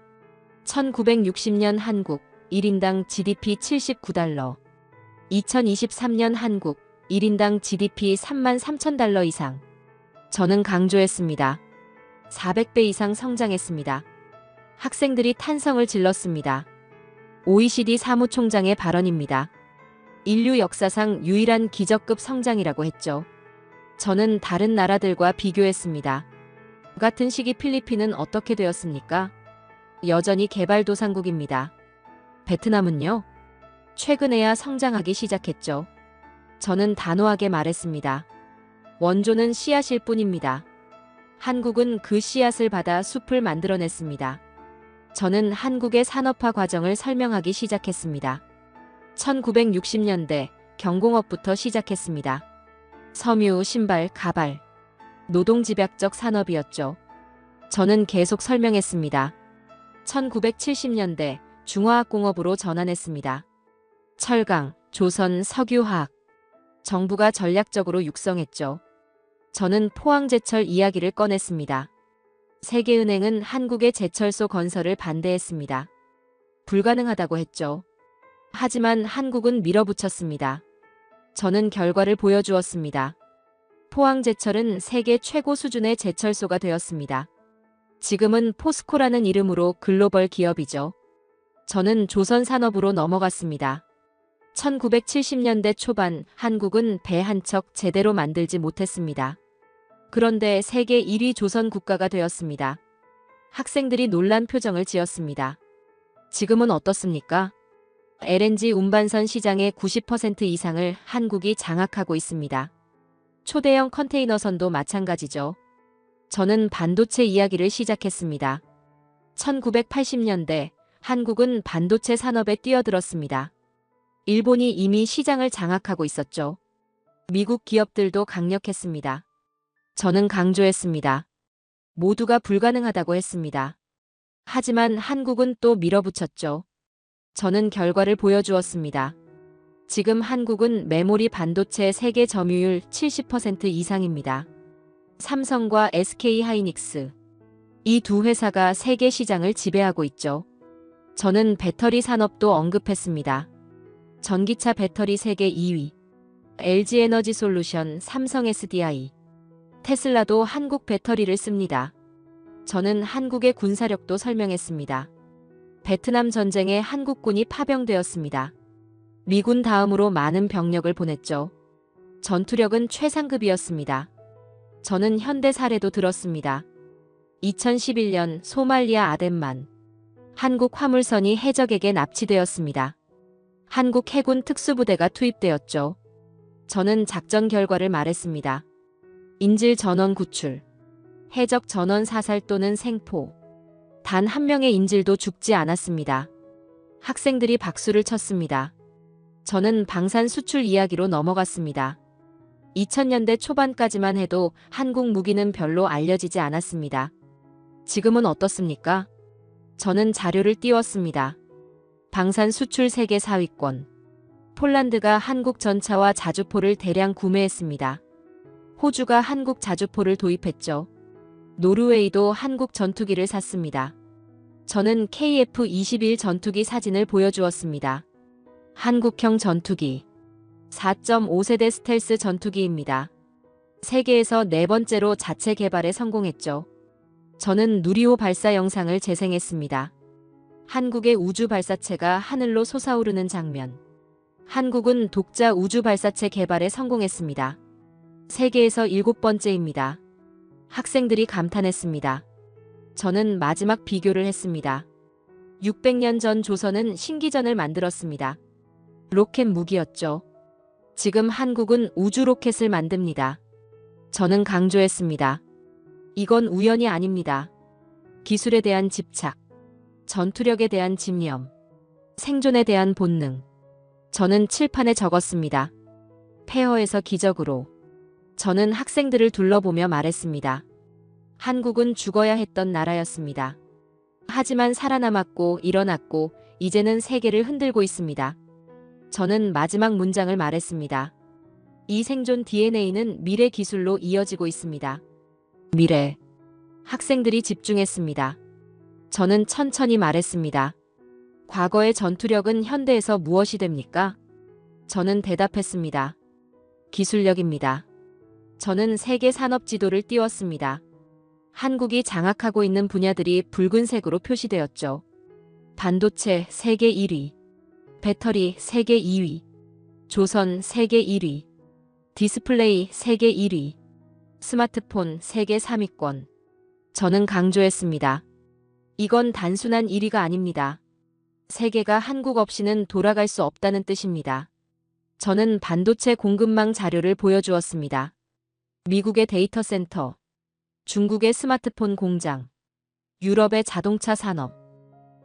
1960년 한국 1인당 GDP 79달러, 2023년 한국 1인당 GDP 33,000달러 이상. 저는 강조했습니다. 400배 이상 성장했습니다. 학생들이 탄성을 질렀습니다. OECD 사무총장의 발언입니다. 인류 역사상 유일한 기적급 성장이라고 했죠. 저는 다른 나라들과 비교했습니다. 같은 시기 필리핀은 어떻게 되었습니까? 여전히 개발도상국입니다. 베트남은요? 최근에야 성장하기 시작했죠. 저는 단호하게 말했습니다. 원조는 씨앗일 뿐입니다. 한국은 그 씨앗을 받아 숲을 만들어냈습니다. 저는 한국의 산업화 과정을 설명하기 시작했습니다. 1960년대 경공업부터 시작했습니다. 섬유, 신발, 가발. 노동집약적 산업이었죠. 저는 계속 설명했습니다. 1970년대 중화학공업으로 전환했습니다. 철강, 조선, 석유화학. 정부가 전략적으로 육성했죠. 저는 포항제철 이야기를 꺼냈습니다. 세계은행은 한국의 제철소 건설을 반대했습니다. 불가능하다고 했죠. 하지만 한국은 밀어붙였습니다. 저는 결과를 보여주었습니다. 포항제철은 세계 최고 수준의 제철소가 되었습니다. 지금은 포스코라는 이름으로 글로벌 기업이죠. 저는 조선산업으로 넘어갔습니다. 1970년대 초반 한국은 배 한 척 제대로 만들지 못했습니다. 그런데 세계 1위 조선 국가가 되었습니다. 학생들이 놀란 표정을 지었습니다. 지금은 어떻습니까? LNG 운반선 시장의 90% 이상을 한국이 장악하고 있습니다. 초대형 컨테이너선도 마찬가지죠. 저는 반도체 이야기를 시작했습니다. 1980년대 한국은 반도체 산업에 뛰어들었습니다. 일본이 이미 시장을 장악하고 있었죠. 미국 기업들도 강력했습니다. 저는 강조했습니다. 모두가 불가능하다고 했습니다. 하지만 한국은 또 밀어붙였죠. 저는 결과를 보여주었습니다. 지금 한국은 메모리 반도체 세계 점유율 70% 이상입니다. 삼성과 SK 하이닉스. 이 두 회사가 세계 시장을 지배하고 있죠. 저는 배터리 산업도 언급했습니다. 전기차 배터리 세계 2위. LG에너지솔루션, 삼성 SDI. 테슬라도 한국 배터리를 씁니다. 저는 한국의 군사력도 설명했습니다. 베트남 전쟁에 한국군이 파병되었습니다. 미군 다음으로 많은 병력을 보냈죠. 전투력은 최상급이었습니다. 저는 현대 사례도 들었습니다. 2011년 소말리아 아덴만. 한국 화물선이 해적에게 납치되었습니다. 한국 해군 특수부대가 투입되었죠. 저는 작전 결과를 말했습니다. 인질 전원 구출. 해적 전원 사살 또는 생포. 단 한 명의 인질도 죽지 않았습니다. 학생들이 박수를 쳤습니다. 저는 방산 수출 이야기로 넘어갔습니다. 2000년대 초반까지만 해도 한국 무기는 별로 알려지지 않았습니다. 지금은 어떻습니까? 저는 자료를 띄웠습니다. 방산 수출 세계 4위권. 폴란드가 한국 전차와 자주포를 대량 구매했습니다. 호주가 한국 자주포를 도입했죠. 노르웨이도 한국 전투기를 샀습니다. 저는 KF-21 전투기 사진을 보여주었습니다. 한국형 전투기. 4.5세대 스텔스 전투기입니다. 세계에서 네 번째로 자체 개발에 성공했죠. 저는 누리호 발사 영상을 재생했습니다. 한국의 우주 발사체가 하늘로 솟아오르는 장면. 한국은 독자 우주 발사체 개발에 성공했습니다. 세계에서 7번째입니다. 학생들이 감탄했습니다. 저는 마지막 비교를 했습니다. 600년 전 조선은 신기전을 만들었습니다. 로켓 무기였죠. 지금 한국은 우주 로켓을 만듭니다. 저는 강조했습니다. 이건 우연이 아닙니다. 기술에 대한 집착, 전투력에 대한 집념, 생존에 대한 본능. 저는 칠판에 적었습니다. 폐허에서 기적으로. 저는 학생들을 둘러보며 말했습니다. 한국은 죽어야 했던 나라였습니다. 하지만 살아남았고 일어났고 이제는 세계를 흔들고 있습니다. 저는 마지막 문장을 말했습니다. 이 생존 DNA는 미래 기술로 이어지고 있습니다. 미래. 학생들이 집중했습니다. 저는 천천히 말했습니다. 과거의 전투력은 현대에서 무엇이 됩니까? 저는 대답했습니다. 기술력입니다. 저는 세계 산업 지도를 띄웠습니다. 한국이 장악하고 있는 분야들이 붉은색으로 표시되었죠. 반도체 세계 1위, 배터리 세계 2위, 조선 세계 1위, 디스플레이 세계 1위, 스마트폰 세계 3위권. 저는 강조했습니다. 이건 단순한 1위가 아닙니다. 세계가 한국 없이는 돌아갈 수 없다는 뜻입니다. 저는 반도체 공급망 자료를 보여주었습니다. 미국의 데이터 센터, 중국의 스마트폰 공장, 유럽의 자동차 산업,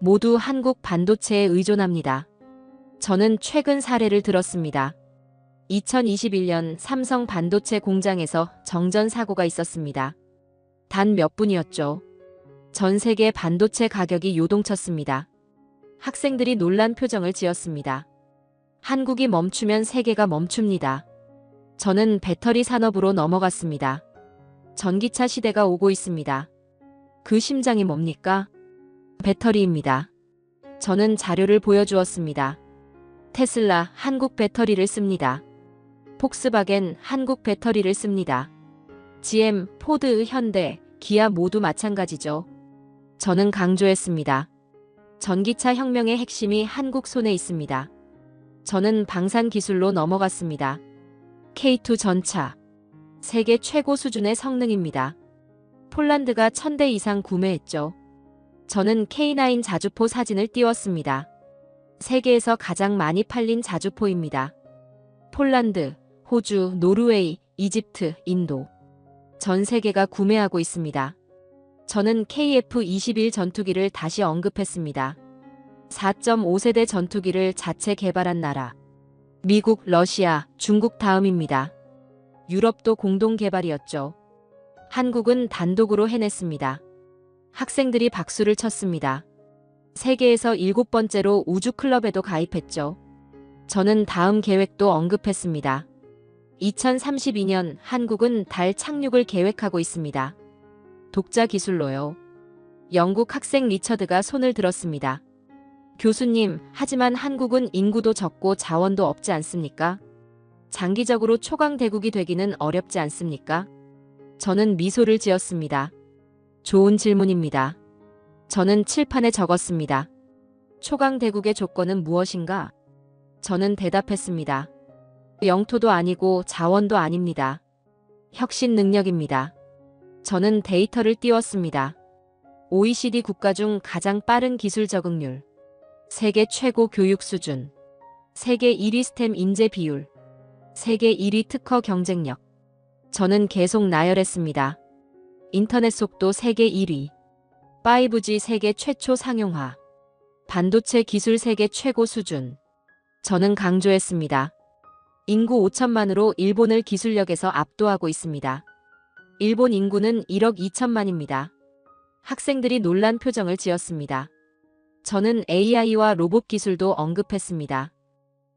모두 한국 반도체에 의존합니다. 저는 최근 사례를 들었습니다. 2021년 삼성 반도체 공장에서 정전 사고가 있었습니다. 단 몇 분이었죠. 전 세계 반도체 가격이 요동쳤습니다. 학생들이 놀란 표정을 지었습니다. 한국이 멈추면 세계가 멈춥니다. 저는 배터리 산업으로 넘어갔습니다. 전기차 시대가 오고 있습니다. 그 심장이 뭡니까? 배터리입니다. 저는 자료를 보여주었습니다. 테슬라 한국 배터리를 씁니다. 폭스바겐 한국 배터리를 씁니다. GM, 포드, 현대, 기아 모두 마찬가지죠. 저는 강조했습니다. 전기차 혁명의 핵심이 한국 손에 있습니다. 저는 방산 기술로 넘어갔습니다. K2 전차. 세계 최고 수준의 성능입니다. 폴란드가 1000대 이상 구매했죠. 저는 K9 자주포 사진을 띄웠습니다. 세계에서 가장 많이 팔린 자주포입니다. 폴란드, 호주, 노르웨이, 이집트, 인도. 전 세계가 구매하고 있습니다. 저는 KF-21 전투기를 다시 언급했습니다. 4.5세대 전투기를 자체 개발한 나라. 미국, 러시아, 중국 다음입니다. 유럽도 공동 개발이었죠. 한국은 단독으로 해냈습니다. 학생들이 박수를 쳤습니다. 세계에서 7번째로 우주클럽에도 가입했죠. 저는 다음 계획도 언급했습니다. 2032년 한국은 달 착륙을 계획하고 있습니다. 독자 기술로요. 영국 학생 리처드가 손을 들었습니다. 교수님, 하지만 한국은 인구도 적고 자원도 없지 않습니까? 장기적으로 초강대국이 되기는 어렵지 않습니까? 저는 미소를 지었습니다. 좋은 질문입니다. 저는 칠판에 적었습니다. 초강대국의 조건은 무엇인가? 저는 대답했습니다. 영토도 아니고 자원도 아닙니다. 혁신 능력입니다. 저는 데이터를 띄웠습니다. OECD 국가 중 가장 빠른 기술 적응률, 세계 최고 교육 수준, 세계 1위 스템 인재 비율, 세계 1위 특허 경쟁력. 저는 계속 나열했습니다. 인터넷 속도 세계 1위, 5G 세계 최초 상용화, 반도체 기술 세계 최고 수준. 저는 강조했습니다. 인구 5천만으로 일본을 기술력에서 압도하고 있습니다. 일본 인구는 1억 2천만입니다. 학생들이 놀란 표정을 지었습니다. 저는 AI와 로봇 기술도 언급했습니다.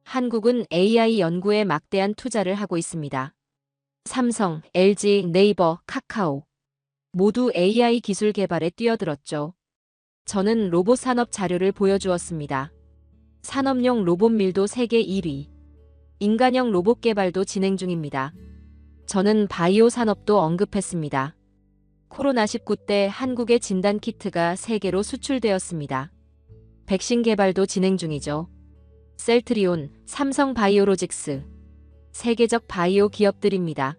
한국은 AI 연구에 막대한 투자를 하고 있습니다. 삼성, LG, 네이버, 카카오 모두 AI 기술 개발에 뛰어들었죠. 저는 로봇 산업 자료를 보여주었습니다. 산업용 로봇 밀도 세계 1위. 인간형 로봇 개발도 진행 중입니다. 저는 바이오 산업도 언급했습니다. 코로나19 때 한국의 진단 키트가 세계로 수출되었습니다. 백신 개발도 진행 중이죠. 셀트리온, 삼성바이오로직스. 세계적 바이오 기업들입니다.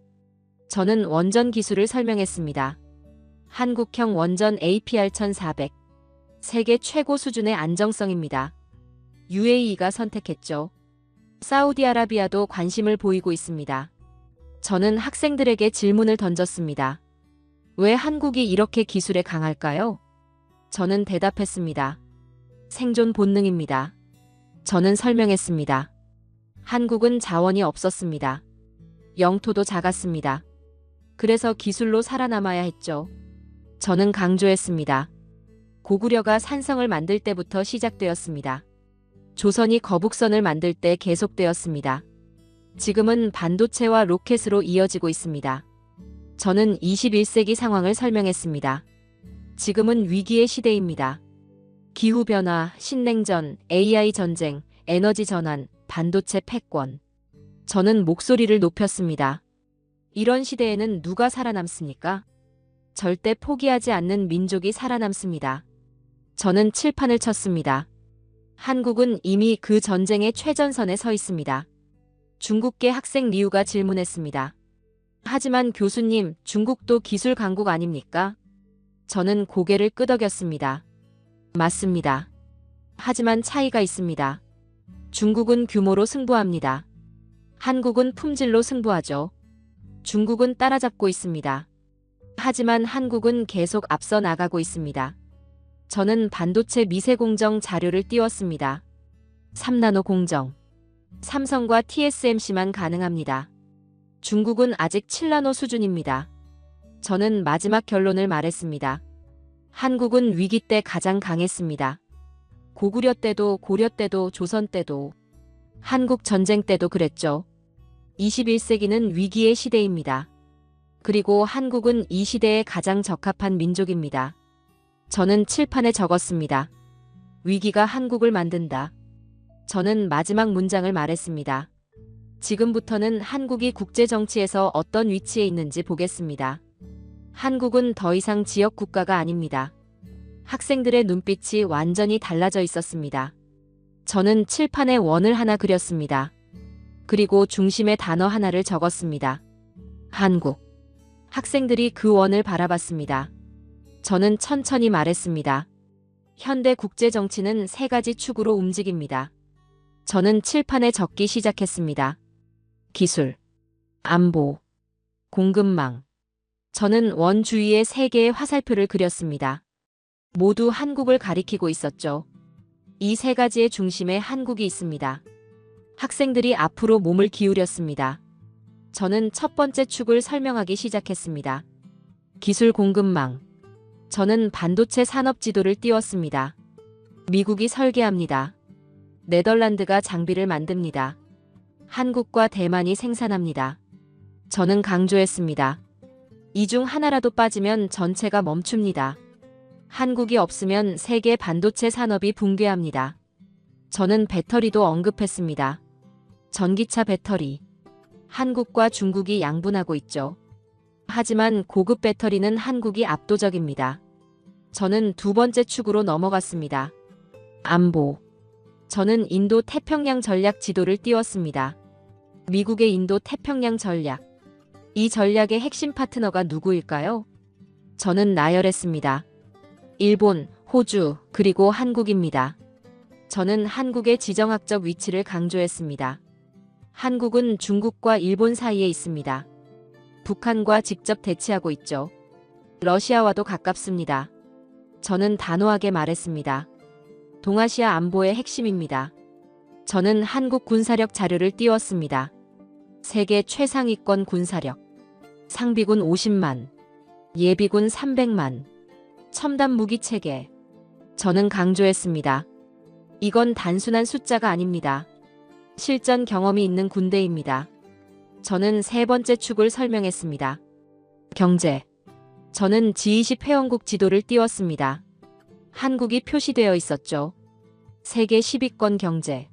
저는 원전 기술을 설명했습니다. 한국형 원전 APR1400. 세계 최고 수준의 안정성입니다. UAE가 선택했죠. 사우디아라비아도 관심을 보이고 있습니다. 저는 학생들에게 질문을 던졌습니다. 왜 한국이 이렇게 기술에 강할까요? 저는 대답했습니다. 생존 본능입니다. 저는 설명했습니다. 한국은 자원이 없었습니다. 영토도 작았습니다. 그래서 기술로 살아남아야 했죠. 저는 강조했습니다. 고구려가 산성을 만들 때부터 시작되었습니다. 조선이 거북선을 만들 때 계속되었습니다. 지금은 반도체와 로켓으로 이어지고 있습니다. 저는 21세기 상황을 설명했습니다. 지금은 위기의 시대입니다. 기후변화, 신냉전, AI 전쟁, 에너지 전환, 반도체 패권. 저는 목소리를 높였습니다. 이런 시대에는 누가 살아남습니까? 절대 포기하지 않는 민족이 살아남습니다. 저는 칠판을 쳤습니다. 한국은 이미 그 전쟁의 최전선에 서 있습니다. 중국계 학생 리우가 질문했습니다. 하지만 교수님, 중국도 기술 강국 아닙니까? 저는 고개를 끄덕였습니다. 맞습니다. 하지만 차이가 있습니다. 중국은 규모로 승부합니다. 한국은 품질로 승부하죠. 중국은 따라잡고 있습니다. 하지만 한국은 계속 앞서 나가고 있습니다. 저는 반도체 미세 공정 자료를 띄웠습니다. 3나노 공정. 삼성과 TSMC만 가능합니다. 중국은 아직 7나노 수준입니다. 저는 마지막 결론을 말했습니다. 한국은 위기 때 가장 강했습니다. 고구려 때도 고려 때도 조선 때도 한국 전쟁 때도 그랬죠. 21세기는 위기의 시대입니다. 그리고 한국은 이 시대에 가장 적합한 민족입니다. 저는 칠판에 적었습니다. 위기가 한국을 만든다. 저는 마지막 문장을 말했습니다. 지금부터는 한국이 국제 정치에서 어떤 위치에 있는지 보겠습니다. 한국은 더 이상 지역 국가가 아닙니다. 학생들의 눈빛이 완전히 달라져 있었습니다. 저는 칠판에 원을 하나 그렸습니다. 그리고 중심에 단어 하나를 적었습니다. 한국. 학생들이 그 원을 바라봤습니다. 저는 천천히 말했습니다. 현대 국제 정치는 세 가지 축으로 움직입니다. 저는 칠판에 적기 시작했습니다. 기술, 안보, 공급망. 저는 원 주위에 세 개의 화살표를 그렸습니다. 모두 한국을 가리키고 있었죠. 이 세 가지의 중심에 한국이 있습니다. 학생들이 앞으로 몸을 기울였습니다. 저는 첫 번째 축을 설명하기 시작했습니다. 기술 공급망. 저는 반도체 산업 지도를 띄웠습니다. 미국이 설계합니다. 네덜란드가 장비를 만듭니다. 한국과 대만이 생산합니다. 저는 강조했습니다. 이 중 하나라도 빠지면 전체가 멈춥니다. 한국이 없으면 세계 반도체 산업이 붕괴합니다. 저는 배터리도 언급했습니다. 전기차 배터리. 한국과 중국이 양분하고 있죠. 하지만 고급 배터리는 한국이 압도적입니다. 저는 두 번째 축으로 넘어갔습니다. 안보. 저는 인도 태평양 전략 지도를 띄웠습니다. 미국의 인도 태평양 전략. 이 전략의 핵심 파트너가 누구일까요? 저는 나열했습니다. 일본, 호주, 그리고 한국입니다. 저는 한국의 지정학적 위치를 강조했습니다. 한국은 중국과 일본 사이에 있습니다. 북한과 직접 대치하고 있죠. 러시아와도 가깝습니다. 저는 단호하게 말했습니다. 동아시아 안보의 핵심입니다. 저는 한국 군사력 자료를 띄웠습니다. 세계 최상위권 군사력. 상비군 50만. 예비군 300만. 첨단 무기 체계. 저는 강조했습니다. 이건 단순한 숫자가 아닙니다. 실전 경험이 있는 군대입니다. 저는 세 번째 축을 설명했습니다. 경제. 저는 G20 회원국 지도를 띄웠습니다. 한국이 표시되어 있었죠. 세계 10위권 경제.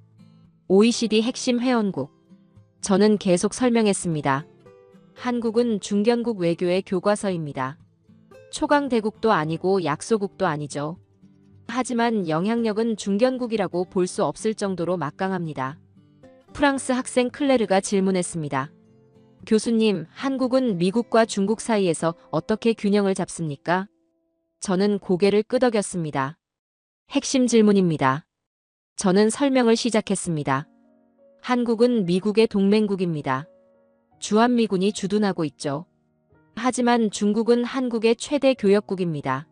OECD 핵심 회원국. 저는 계속 설명했습니다. 한국은 중견국 외교의 교과서입니다. 초강대국도 아니고 약소국도 아니죠. 하지만 영향력은 중견국이라고 볼 수 없을 정도로 막강합니다. 프랑스 학생 클레르가 질문했습니다. 교수님, 한국은 미국과 중국 사이에서 어떻게 균형을 잡습니까? 저는 고개를 끄덕였습니다. 핵심 질문입니다. 저는 설명을 시작했습니다. 한국은 미국의 동맹국입니다. 주한미군이 주둔하고 있죠. 하지만 중국은 한국의 최대 교역국입니다.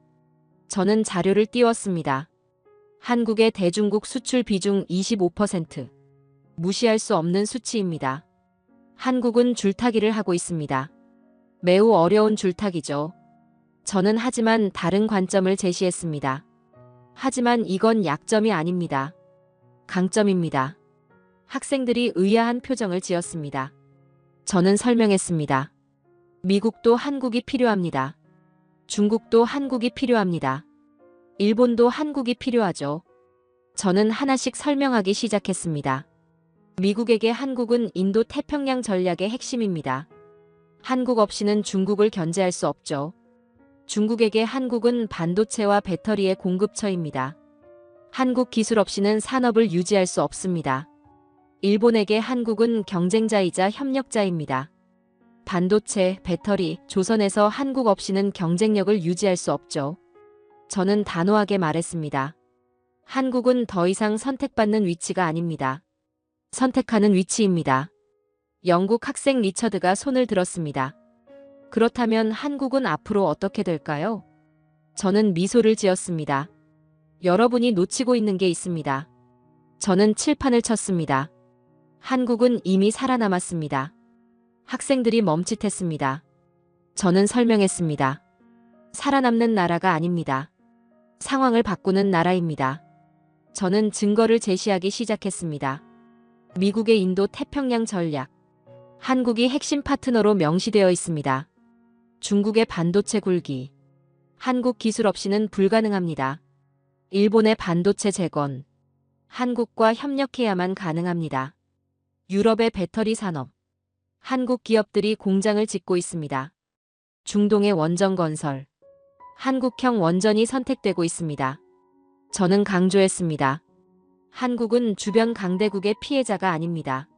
저는 자료를 띄웠습니다. 한국의 대중국 수출 비중 25%. 무시할 수 없는 수치입니다. 한국은 줄타기를 하고 있습니다. 매우 어려운 줄타기죠. 저는 하지만 다른 관점을 제시했습니다. 하지만 이건 약점이 아닙니다. 강점입니다. 학생들이 의아한 표정을 지었습니다. 저는 설명했습니다. 미국도 한국이 필요합니다. 중국도 한국이 필요합니다. 일본도 한국이 필요하죠. 저는 하나씩 설명하기 시작했습니다. 미국에게 한국은 인도 태평양 전략의 핵심입니다. 한국 없이는 중국을 견제할 수 없죠. 중국에게 한국은 반도체와 배터리의 공급처입니다. 한국 기술 없이는 산업을 유지할 수 없습니다. 일본에게 한국은 경쟁자이자 협력자입니다. 반도체, 배터리, 조선에서 한국 없이는 경쟁력을 유지할 수 없죠. 저는 단호하게 말했습니다. 한국은 더 이상 선택받는 위치가 아닙니다. 선택하는 위치입니다. 영국 학생 리처드가 손을 들었습니다. 그렇다면 한국은 앞으로 어떻게 될까요? 저는 미소를 지었습니다. 여러분이 놓치고 있는 게 있습니다. 저는 칠판을 쳤습니다. 한국은 이미 살아남았습니다. 학생들이 멈칫했습니다. 저는 설명했습니다. 살아남는 나라가 아닙니다. 상황을 바꾸는 나라입니다. 저는 증거를 제시하기 시작했습니다. 미국의 인도 태평양 전략. 한국이 핵심 파트너로 명시되어 있습니다. 중국의 반도체 굴기. 한국 기술 없이는 불가능합니다. 일본의 반도체 재건. 한국과 협력해야만 가능합니다. 유럽의 배터리 산업. 한국 기업들이 공장을 짓고 있습니다. 중동의 원전 건설. 한국형 원전이 선택되고 있습니다. 저는 강조했습니다. 한국은 주변 강대국의 피해자가 아닙니다.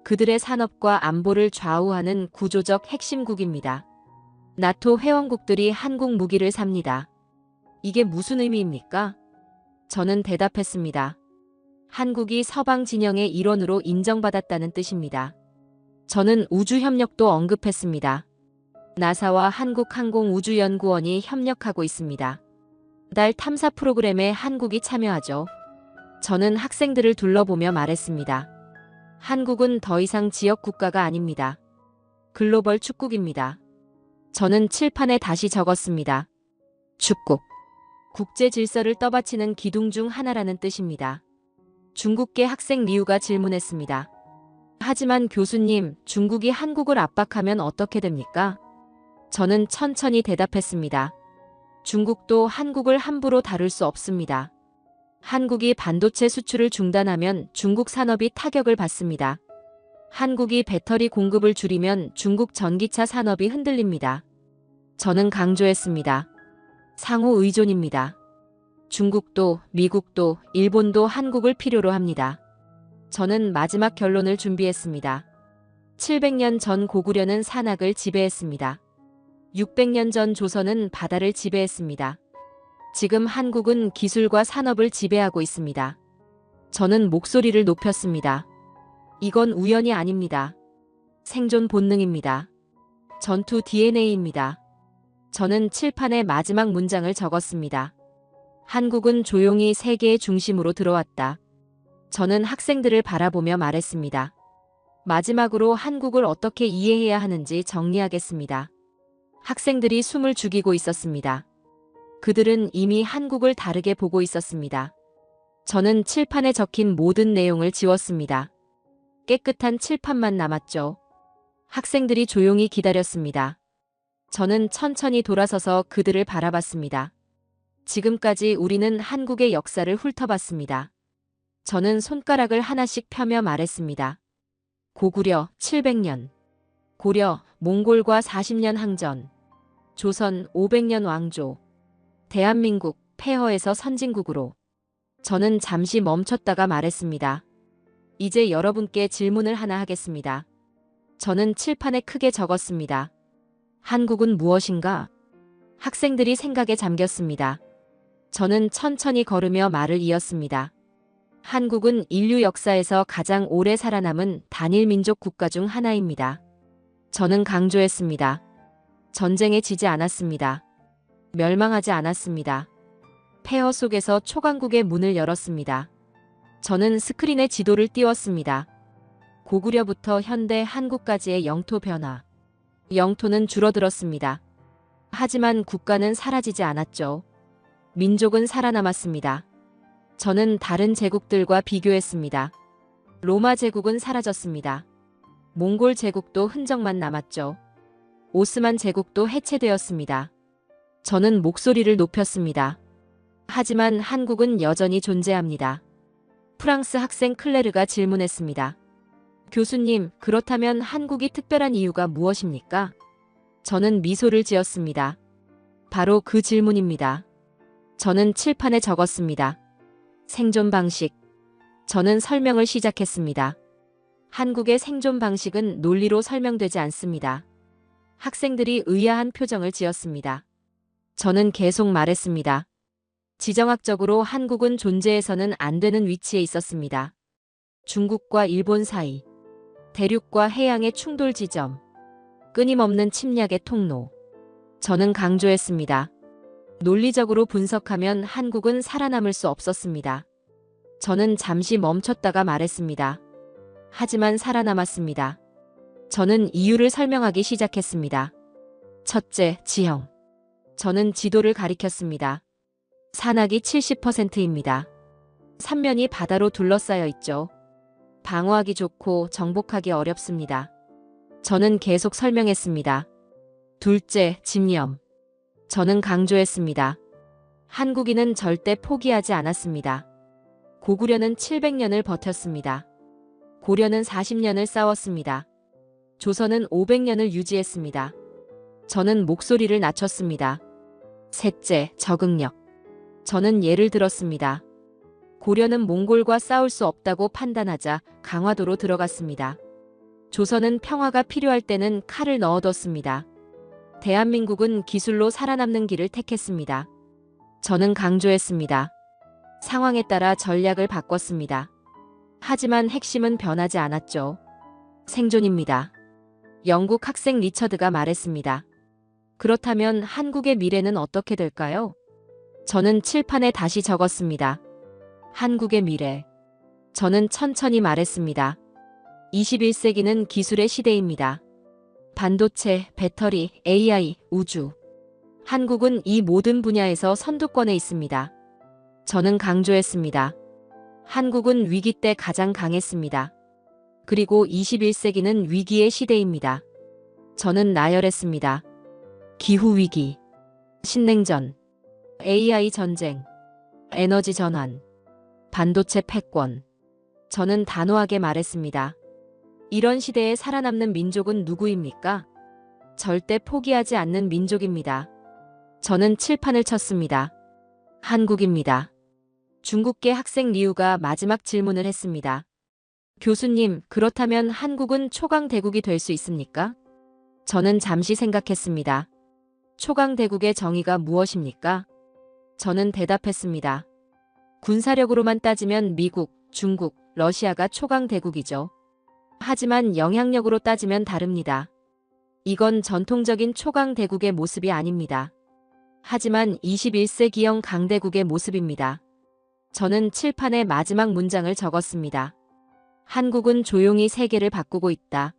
그들의 산업과 안보를 좌우하는 구조적 핵심국입니다. 나토 회원국들이 한국 무기를 삽니다. 이게 무슨 의미입니까? 저는 대답했습니다. 한국이 서방 진영의 일원으로 인정받았다는 뜻입니다. 저는 우주협력도 언급했습니다. 나사와 한국항공우주연구원이 협력하고 있습니다. 달 탐사 프로그램에 한국이 참여하죠. 저는 학생들을 둘러보며 말했습니다. 한국은 더 이상 지역 국가가 아닙니다. 글로벌 축국입니다. 저는 칠판에 다시 적었습니다. 축국. 국제 질서를 떠받치는 기둥 중 하나라는 뜻입니다. 중국계 학생 리우가 질문했습니다. 하지만 교수님, 중국이 한국을 압박하면 어떻게 됩니까? 저는 천천히 대답했습니다. 중국도 한국을 함부로 다룰 수 없습니다. 한국이 반도체 수출을 중단하면 중국 산업이 타격을 받습니다. 한국이 배터리 공급을 줄이면 중국 전기차 산업이 흔들립니다. 저는 강조했습니다. 상호 의존입니다. 중국도, 미국도, 일본도 한국을 필요로 합니다. 저는 마지막 결론을 준비했습니다. 700년 전 고구려는 산악을 지배했습니다. 600년 전 조선은 바다를 지배했습니다. 지금 한국은 기술과 산업을 지배하고 있습니다. 저는 목소리를 높였습니다. 이건 우연이 아닙니다. 생존 본능입니다. 전투 DNA입니다. 저는 칠판에 마지막 문장을 적었습니다. 한국은 조용히 세계의 중심으로 들어왔다. 저는 학생들을 바라보며 말했습니다. 마지막으로 한국을 어떻게 이해해야 하는지 정리하겠습니다. 학생들이 숨을 죽이고 있었습니다. 그들은 이미 한국을 다르게 보고 있었습니다. 저는 칠판에 적힌 모든 내용을 지웠습니다. 깨끗한 칠판만 남았죠. 학생들이 조용히 기다렸습니다. 저는 천천히 돌아서서 그들을 바라봤습니다. 지금까지 우리는 한국의 역사를 훑어봤습니다. 저는 손가락을 하나씩 펴며 말했습니다. 고구려 700년, 고려, 몽골과 40년 항전, 조선 500년 왕조, 대한민국 폐허에서 선진국으로. 저는 잠시 멈췄다가 말했습니다. 이제 여러분께 질문을 하나 하겠습니다. 저는 칠판에 크게 적었습니다. 한국은 무엇인가? 학생들이 생각에 잠겼습니다. 저는 천천히 걸으며 말을 이었습니다. 한국은 인류 역사에서 가장 오래 살아남은 단일 민족 국가 중 하나입니다. 저는 강조했습니다. 전쟁에 지지 않았습니다. 멸망하지 않았습니다. 폐허 속에서 초강국의 문을 열었습니다. 저는 스크린에 지도를 띄웠습니다. 고구려부터 현대 한국까지의 영토 변화. 영토는 줄어들었습니다. 하지만 국가는 사라지지 않았죠. 민족은 살아남았습니다. 저는 다른 제국들과 비교했습니다. 로마 제국은 사라졌습니다. 몽골 제국도 흔적만 남았죠. 오스만 제국도 해체되었습니다. 저는 목소리를 높였습니다. 하지만 한국은 여전히 존재합니다. 프랑스 학생 클레르가 질문했습니다. 교수님, 그렇다면 한국이 특별한 이유가 무엇입니까? 저는 미소를 지었습니다. 바로 그 질문입니다. 저는 칠판에 적었습니다. 생존 방식. 저는 설명을 시작했습니다. 한국의 생존 방식은 논리로 설명되지 않습니다. 학생들이 의아한 표정을 지었습니다. 저는 계속 말했습니다. 지정학적으로 한국은 존재해서는 안 되는 위치에 있었습니다. 중국과 일본 사이, 대륙과 해양의 충돌 지점, 끊임없는 침략의 통로. 저는 강조했습니다. 논리적으로 분석하면 한국은 살아남을 수 없었습니다. 저는 잠시 멈췄다가 말했습니다. 하지만 살아남았습니다. 저는 이유를 설명하기 시작했습니다. 첫째, 지형. 저는 지도를 가리켰습니다. 산악이 70%입니다. 삼면이 바다로 둘러싸여 있죠. 방어하기 좋고 정복하기 어렵습니다. 저는 계속 설명했습니다. 둘째, 집념. 저는 강조했습니다. 한국인은 절대 포기하지 않았습니다. 고구려는 700년을 버텼습니다. 고려는 40년을 싸웠습니다. 조선은 500년을 유지했습니다. 저는 목소리를 낮췄습니다. 셋째, 적응력. 저는 예를 들었습니다. 고려는 몽골과 싸울 수 없다고 판단하자 강화도로 들어갔습니다. 조선은 평화가 필요할 때는 칼을 넣어뒀습니다. 대한민국은 기술로 살아남는 길을 택했습니다. 저는 강조했습니다. 상황에 따라 전략을 바꿨습니다. 하지만 핵심은 변하지 않았죠. 생존입니다. 영국 학생 리처드가 말했습니다. 그렇다면 한국의 미래는 어떻게 될까요? 저는 칠판에 다시 적었습니다. 한국의 미래. 저는 천천히 말했습니다. 21세기는 기술의 시대입니다. 반도체, 배터리, AI, 우주. 한국은 이 모든 분야에서 선두권에 있습니다. 저는 강조했습니다. 한국은 위기 때 가장 강했습니다. 그리고 21세기는 위기의 시대입니다. 저는 나열했습니다. 기후위기, 신냉전, AI 전쟁, 에너지 전환, 반도체 패권. 저는 단호하게 말했습니다. 이런 시대에 살아남는 민족은 누구입니까? 절대 포기하지 않는 민족입니다. 저는 칠판을 쳤습니다. 한국입니다. 중국계 학생 리우가 마지막 질문을 했습니다. 교수님, 그렇다면 한국은 초강대국이 될 수 있습니까? 저는 잠시 생각했습니다. 초강대국의 정의가 무엇입니까? 저는 대답했습니다. 군사력으로만 따지면 미국, 중국, 러시아가 초강대국이죠. 하지만 영향력으로 따지면 다릅니다. 이건 전통적인 초강대국의 모습이 아닙니다. 하지만 21세기형 강대국의 모습입니다. 저는 칠판에 마지막 문장을 적었습니다. 한국은 조용히 세계를 바꾸고 있다.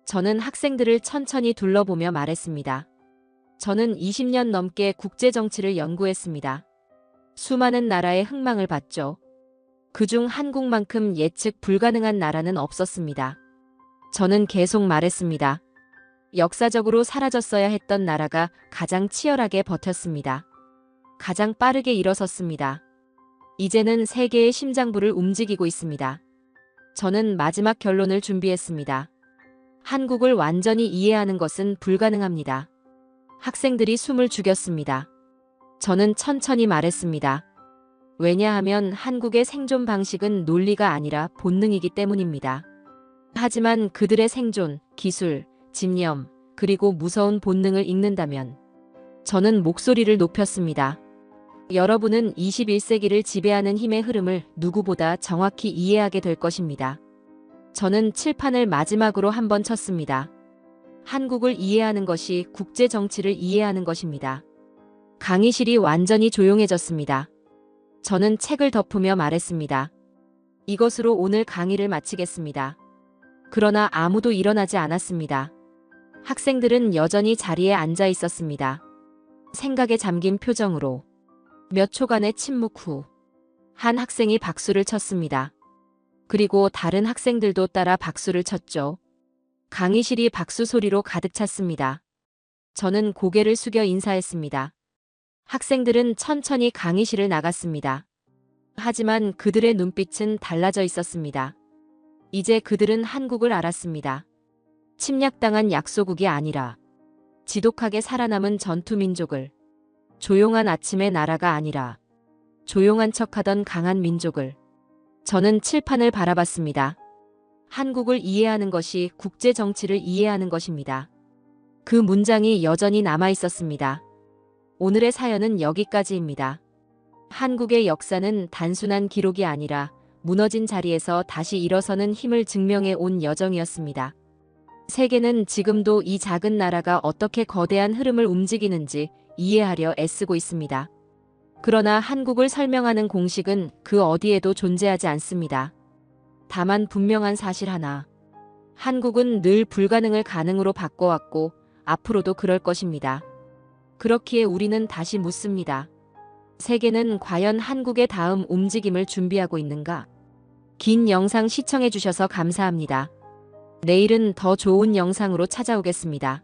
저는 학생들을 천천히 둘러보며 말했습니다. 저는 20년 넘게 국제정치를 연구했습니다. 수많은 나라의 흥망을 봤죠. 그중 한국만큼 예측 불가능한 나라는 없었습니다. 저는 계속 말했습니다. 역사적으로 사라졌어야 했던 나라가 가장 치열하게 버텼습니다. 가장 빠르게 일어섰습니다. 이제는 세계의 심장부를 움직이고 있습니다. 저는 마지막 결론을 준비했습니다. 한국을 완전히 이해하는 것은 불가능합니다. 학생들이 숨을 죽였습니다. 저는 천천히 말했습니다. 왜냐하면 한국의 생존 방식은 논리가 아니라 본능이기 때문입니다. 하지만 그들의 생존, 기술, 집념, 그리고 무서운 본능을 읽는다면 저는 목소리를 높였습니다. 여러분은 21세기를 지배하는 힘의 흐름을 누구보다 정확히 이해하게 될 것입니다. 저는 칠판을 마지막으로 한번 쳤습니다. 한국을 이해하는 것이 국제 정치를 이해하는 것입니다. 강의실이 완전히 조용해졌습니다. 저는 책을 덮으며 말했습니다. 이것으로 오늘 강의를 마치겠습니다. 그러나 아무도 일어나지 않았습니다. 학생들은 여전히 자리에 앉아 있었습니다. 생각에 잠긴 표정으로. 몇 초간의 침묵 후 한 학생이 박수를 쳤습니다. 그리고 다른 학생들도 따라 박수를 쳤죠. 강의실이 박수 소리로 가득 찼습니다. 저는 고개를 숙여 인사했습니다. 학생들은 천천히 강의실을 나갔습니다. 하지만 그들의 눈빛은 달라져 있었습니다. 이제 그들은 한국을 알았습니다. 침략당한 약소국이 아니라 지독하게 살아남은 전투민족을, 조용한 아침의 나라가 아니라 조용한 척하던 강한 민족을. 저는 칠판을 바라봤습니다. 한국을 이해하는 것이 국제 정치를 이해하는 것입니다. 그 문장이 여전히 남아 있었습니다. 오늘의 사연은 여기까지입니다. 한국의 역사는 단순한 기록이 아니라 무너진 자리에서 다시 일어서는 힘을 증명해 온 여정이었습니다. 세계는 지금도 이 작은 나라가 어떻게 거대한 흐름을 움직이는지 이해하려 애쓰고 있습니다. 그러나 한국을 설명하는 공식은 그 어디에도 존재하지 않습니다. 다만 분명한 사실 하나. 한국은 늘 불가능을 가능으로 바꿔왔고 앞으로도 그럴 것입니다. 그렇기에 우리는 다시 묻습니다. 세계는 과연 한국의 다음 움직임을 준비하고 있는가? 긴 영상 시청해주셔서 감사합니다. 내일은 더 좋은 영상으로 찾아오겠습니다.